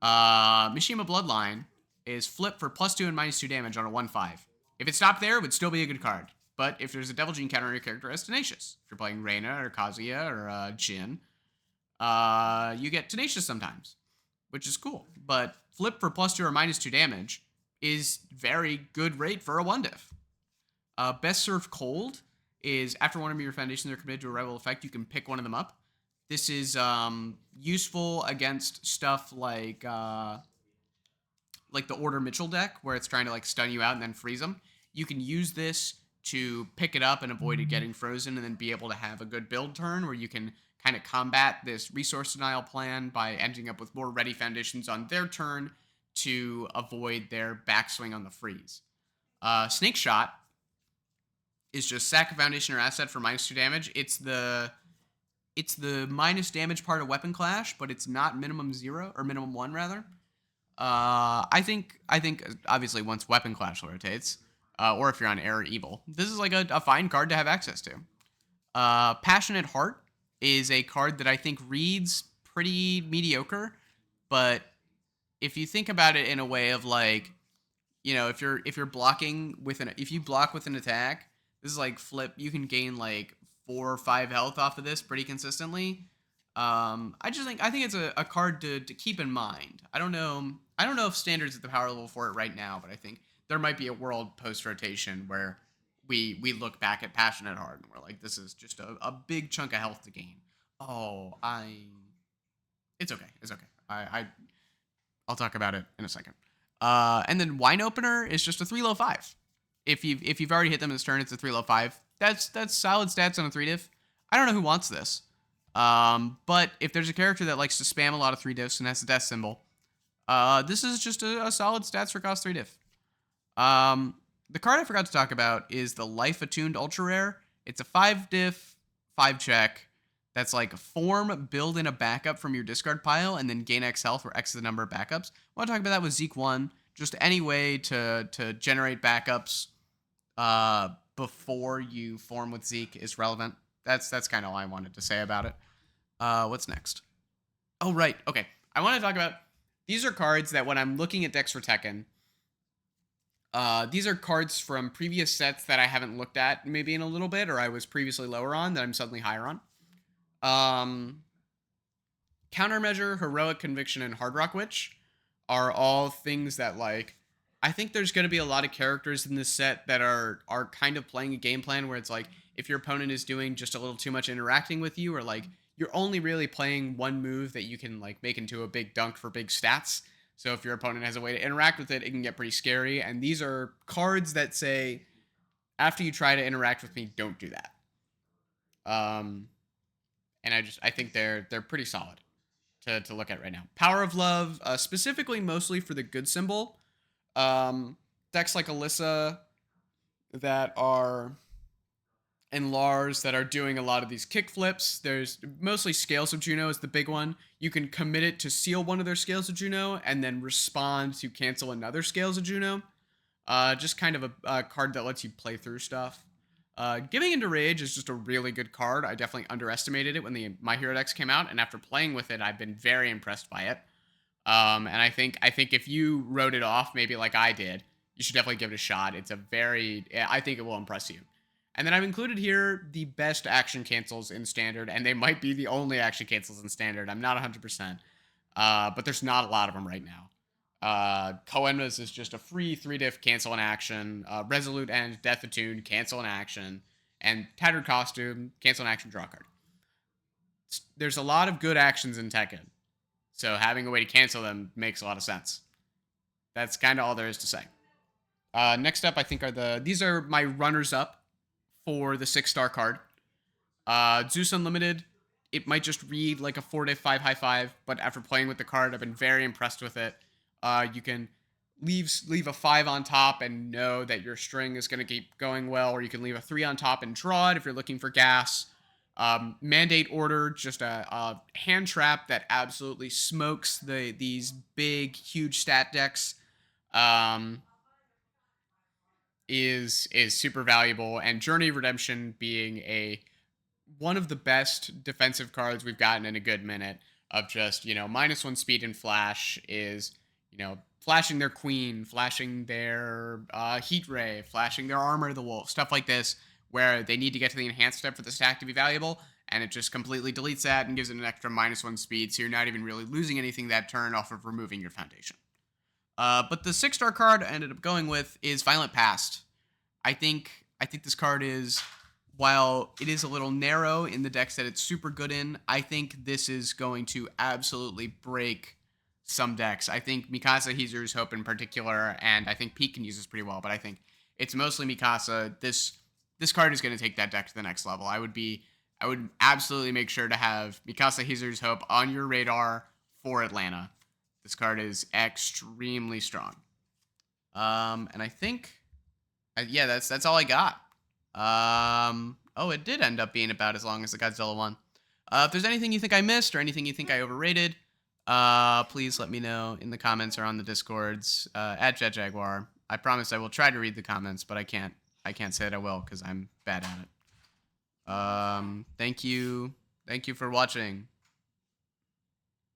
Mishima Bloodline is flip for +2 and -2 damage on a 1/5. If it stopped there, it would still be a good card. But if there's a Devil Gene counter on your character, it's Tenacious. If you're playing Reina or Kazuya or Jin, you get Tenacious sometimes, which is cool. But flip for +2 or -2 damage is very good rate for a 1-diff. Best Served Cold is after one of your foundations are committed to a rival effect, you can pick one of them up. This is useful against stuff like the Order Mitchell deck, where it's trying to like stun you out and then freeze them. You can use this to pick it up and avoid it getting frozen, and then be able to have a good build turn where you can kind of combat this resource denial plan by ending up with more ready foundations on their turn to avoid their backswing on the freeze. Snake Shot is just sack a foundation or asset for -2 damage. It's the minus damage part of Weapon Clash, but it's not minimum 0 or minimum 1 rather. I think obviously once Weapon Clash rotates, or if you're on Air or Evil, this is like a fine card to have access to. Passionate Heart is a card that I think reads pretty mediocre, but if you think about it in a way of like, you know, if you're blocking with if you block with an attack, this is like flip. You can gain like 4 or 5 health off of this pretty consistently. I think it's a card to keep in mind. I don't know if Standard's at the power level for it right now, but I think there might be a world post rotation where we look back at Passionate Heart and we're like, this is just a big chunk of health to gain. It's okay. I'll talk about it in a second. And then Wine Opener is just a 3-5. If you've already hit them this turn, it's a 3-5. That's solid stats on a 3-diff. I don't know who wants this. But if there's a character that likes to spam a lot of 3-diffs and has a death symbol, this is just a solid stats for cost 3-diff. The card I forgot to talk about is the Life Attuned Ultra Rare. It's a 5-diff, 5-check. That's like form, build in a backup from your discard pile, and then gain X health, where X is the number of backups. I want to talk about that with Zeke 1. Just any way to generate backups before you form with Zeke is relevant. That's kind of all I wanted to say about it. What's next? Oh, right. Okay. I want to talk about... These are cards that when I'm looking at decks for Tekken, these are cards from previous sets that I haven't looked at maybe in a little bit, or I was previously lower on that I'm suddenly higher on. Countermeasure, Heroic Conviction, and Hard Rock Witch are all things that, like, I think there's going to be a lot of characters in this set that are kind of playing a game plan where it's like, if your opponent is doing just a little too much interacting with you, or like you're only really playing one move that you can like make into a big dunk for big stats. So if your opponent has a way to interact with it, it can get pretty scary. And these are cards that say, after you try to interact with me, don't do that. And I think they're pretty solid to look at right now. Power of Love, specifically mostly for the good symbol. Decks like Alyssa that are and Lars that are doing a lot of these kick flips. There's mostly Scales of Juno is the big one. You can commit it to seal one of their Scales of Juno and then respond to cancel another Scales of Juno. Just kind of a card that lets you play through stuff. Giving into Rage is just a really good card. I definitely underestimated it when the My Hero decks came out, and after playing with it, I've been very impressed by it. And I think if you wrote it off, maybe like I did, you should definitely give it a shot. I think it will impress you. And then I've included here the best action cancels in Standard, and they might be the only action cancels in Standard. I'm not 100%, but there's not a lot of them right now. Koenma's is just a free 3-diff cancel in action. Resolute End, Death Attune, cancel in action. And Tattered Costume, cancel in action, draw card. There's a lot of good actions in Tekken, so having a way to cancel them makes a lot of sense. That's kind of all there is to say. Next up, I think these are my runners-up for the 6-star card. Zeus Unlimited, it might just read like a 4-diff 5 high 5, but after playing with the card, I've been very impressed with it. You can leave a 5 on top and know that your string is going to keep going well, or you can leave a 3 on top and draw it if you're looking for gas. Mandate Order, just a hand trap that absolutely smokes these big, huge stat decks. Is super valuable, and Journey of Redemption being one of the best defensive cards we've gotten in a good minute, of just, -1 speed and flash is, flashing their queen, flashing their heat ray, flashing their armor of the wolf, stuff like this, where they need to get to the enhanced step for the stack to be valuable, and it just completely deletes that and gives it an extra -1 speed, so you're not even really losing anything that turn off of removing your foundation. But the 6-star card I ended up going with is Violent Past. I think this card is, while it is a little narrow in the decks that it's super good in, I think this is going to absolutely break some decks. I think Mikasa Heezer's Hope in particular, and I think Pete can use this pretty well, but I think it's mostly Mikasa. This card is going to take that deck to the next level. I would absolutely make sure to have Mikasa Heezer's Hope on your radar for Atlanta. This card is extremely strong. And I think, yeah, that's all I got. Oh, it did end up being about as long as the Godzilla one. If there's anything you think I missed or anything you think I overrated, please let me know in the comments or on the Discords, at JetJaguar. I promise I will try to read the comments, but I can't say that I will because I'm bad at it. Thank you for watching.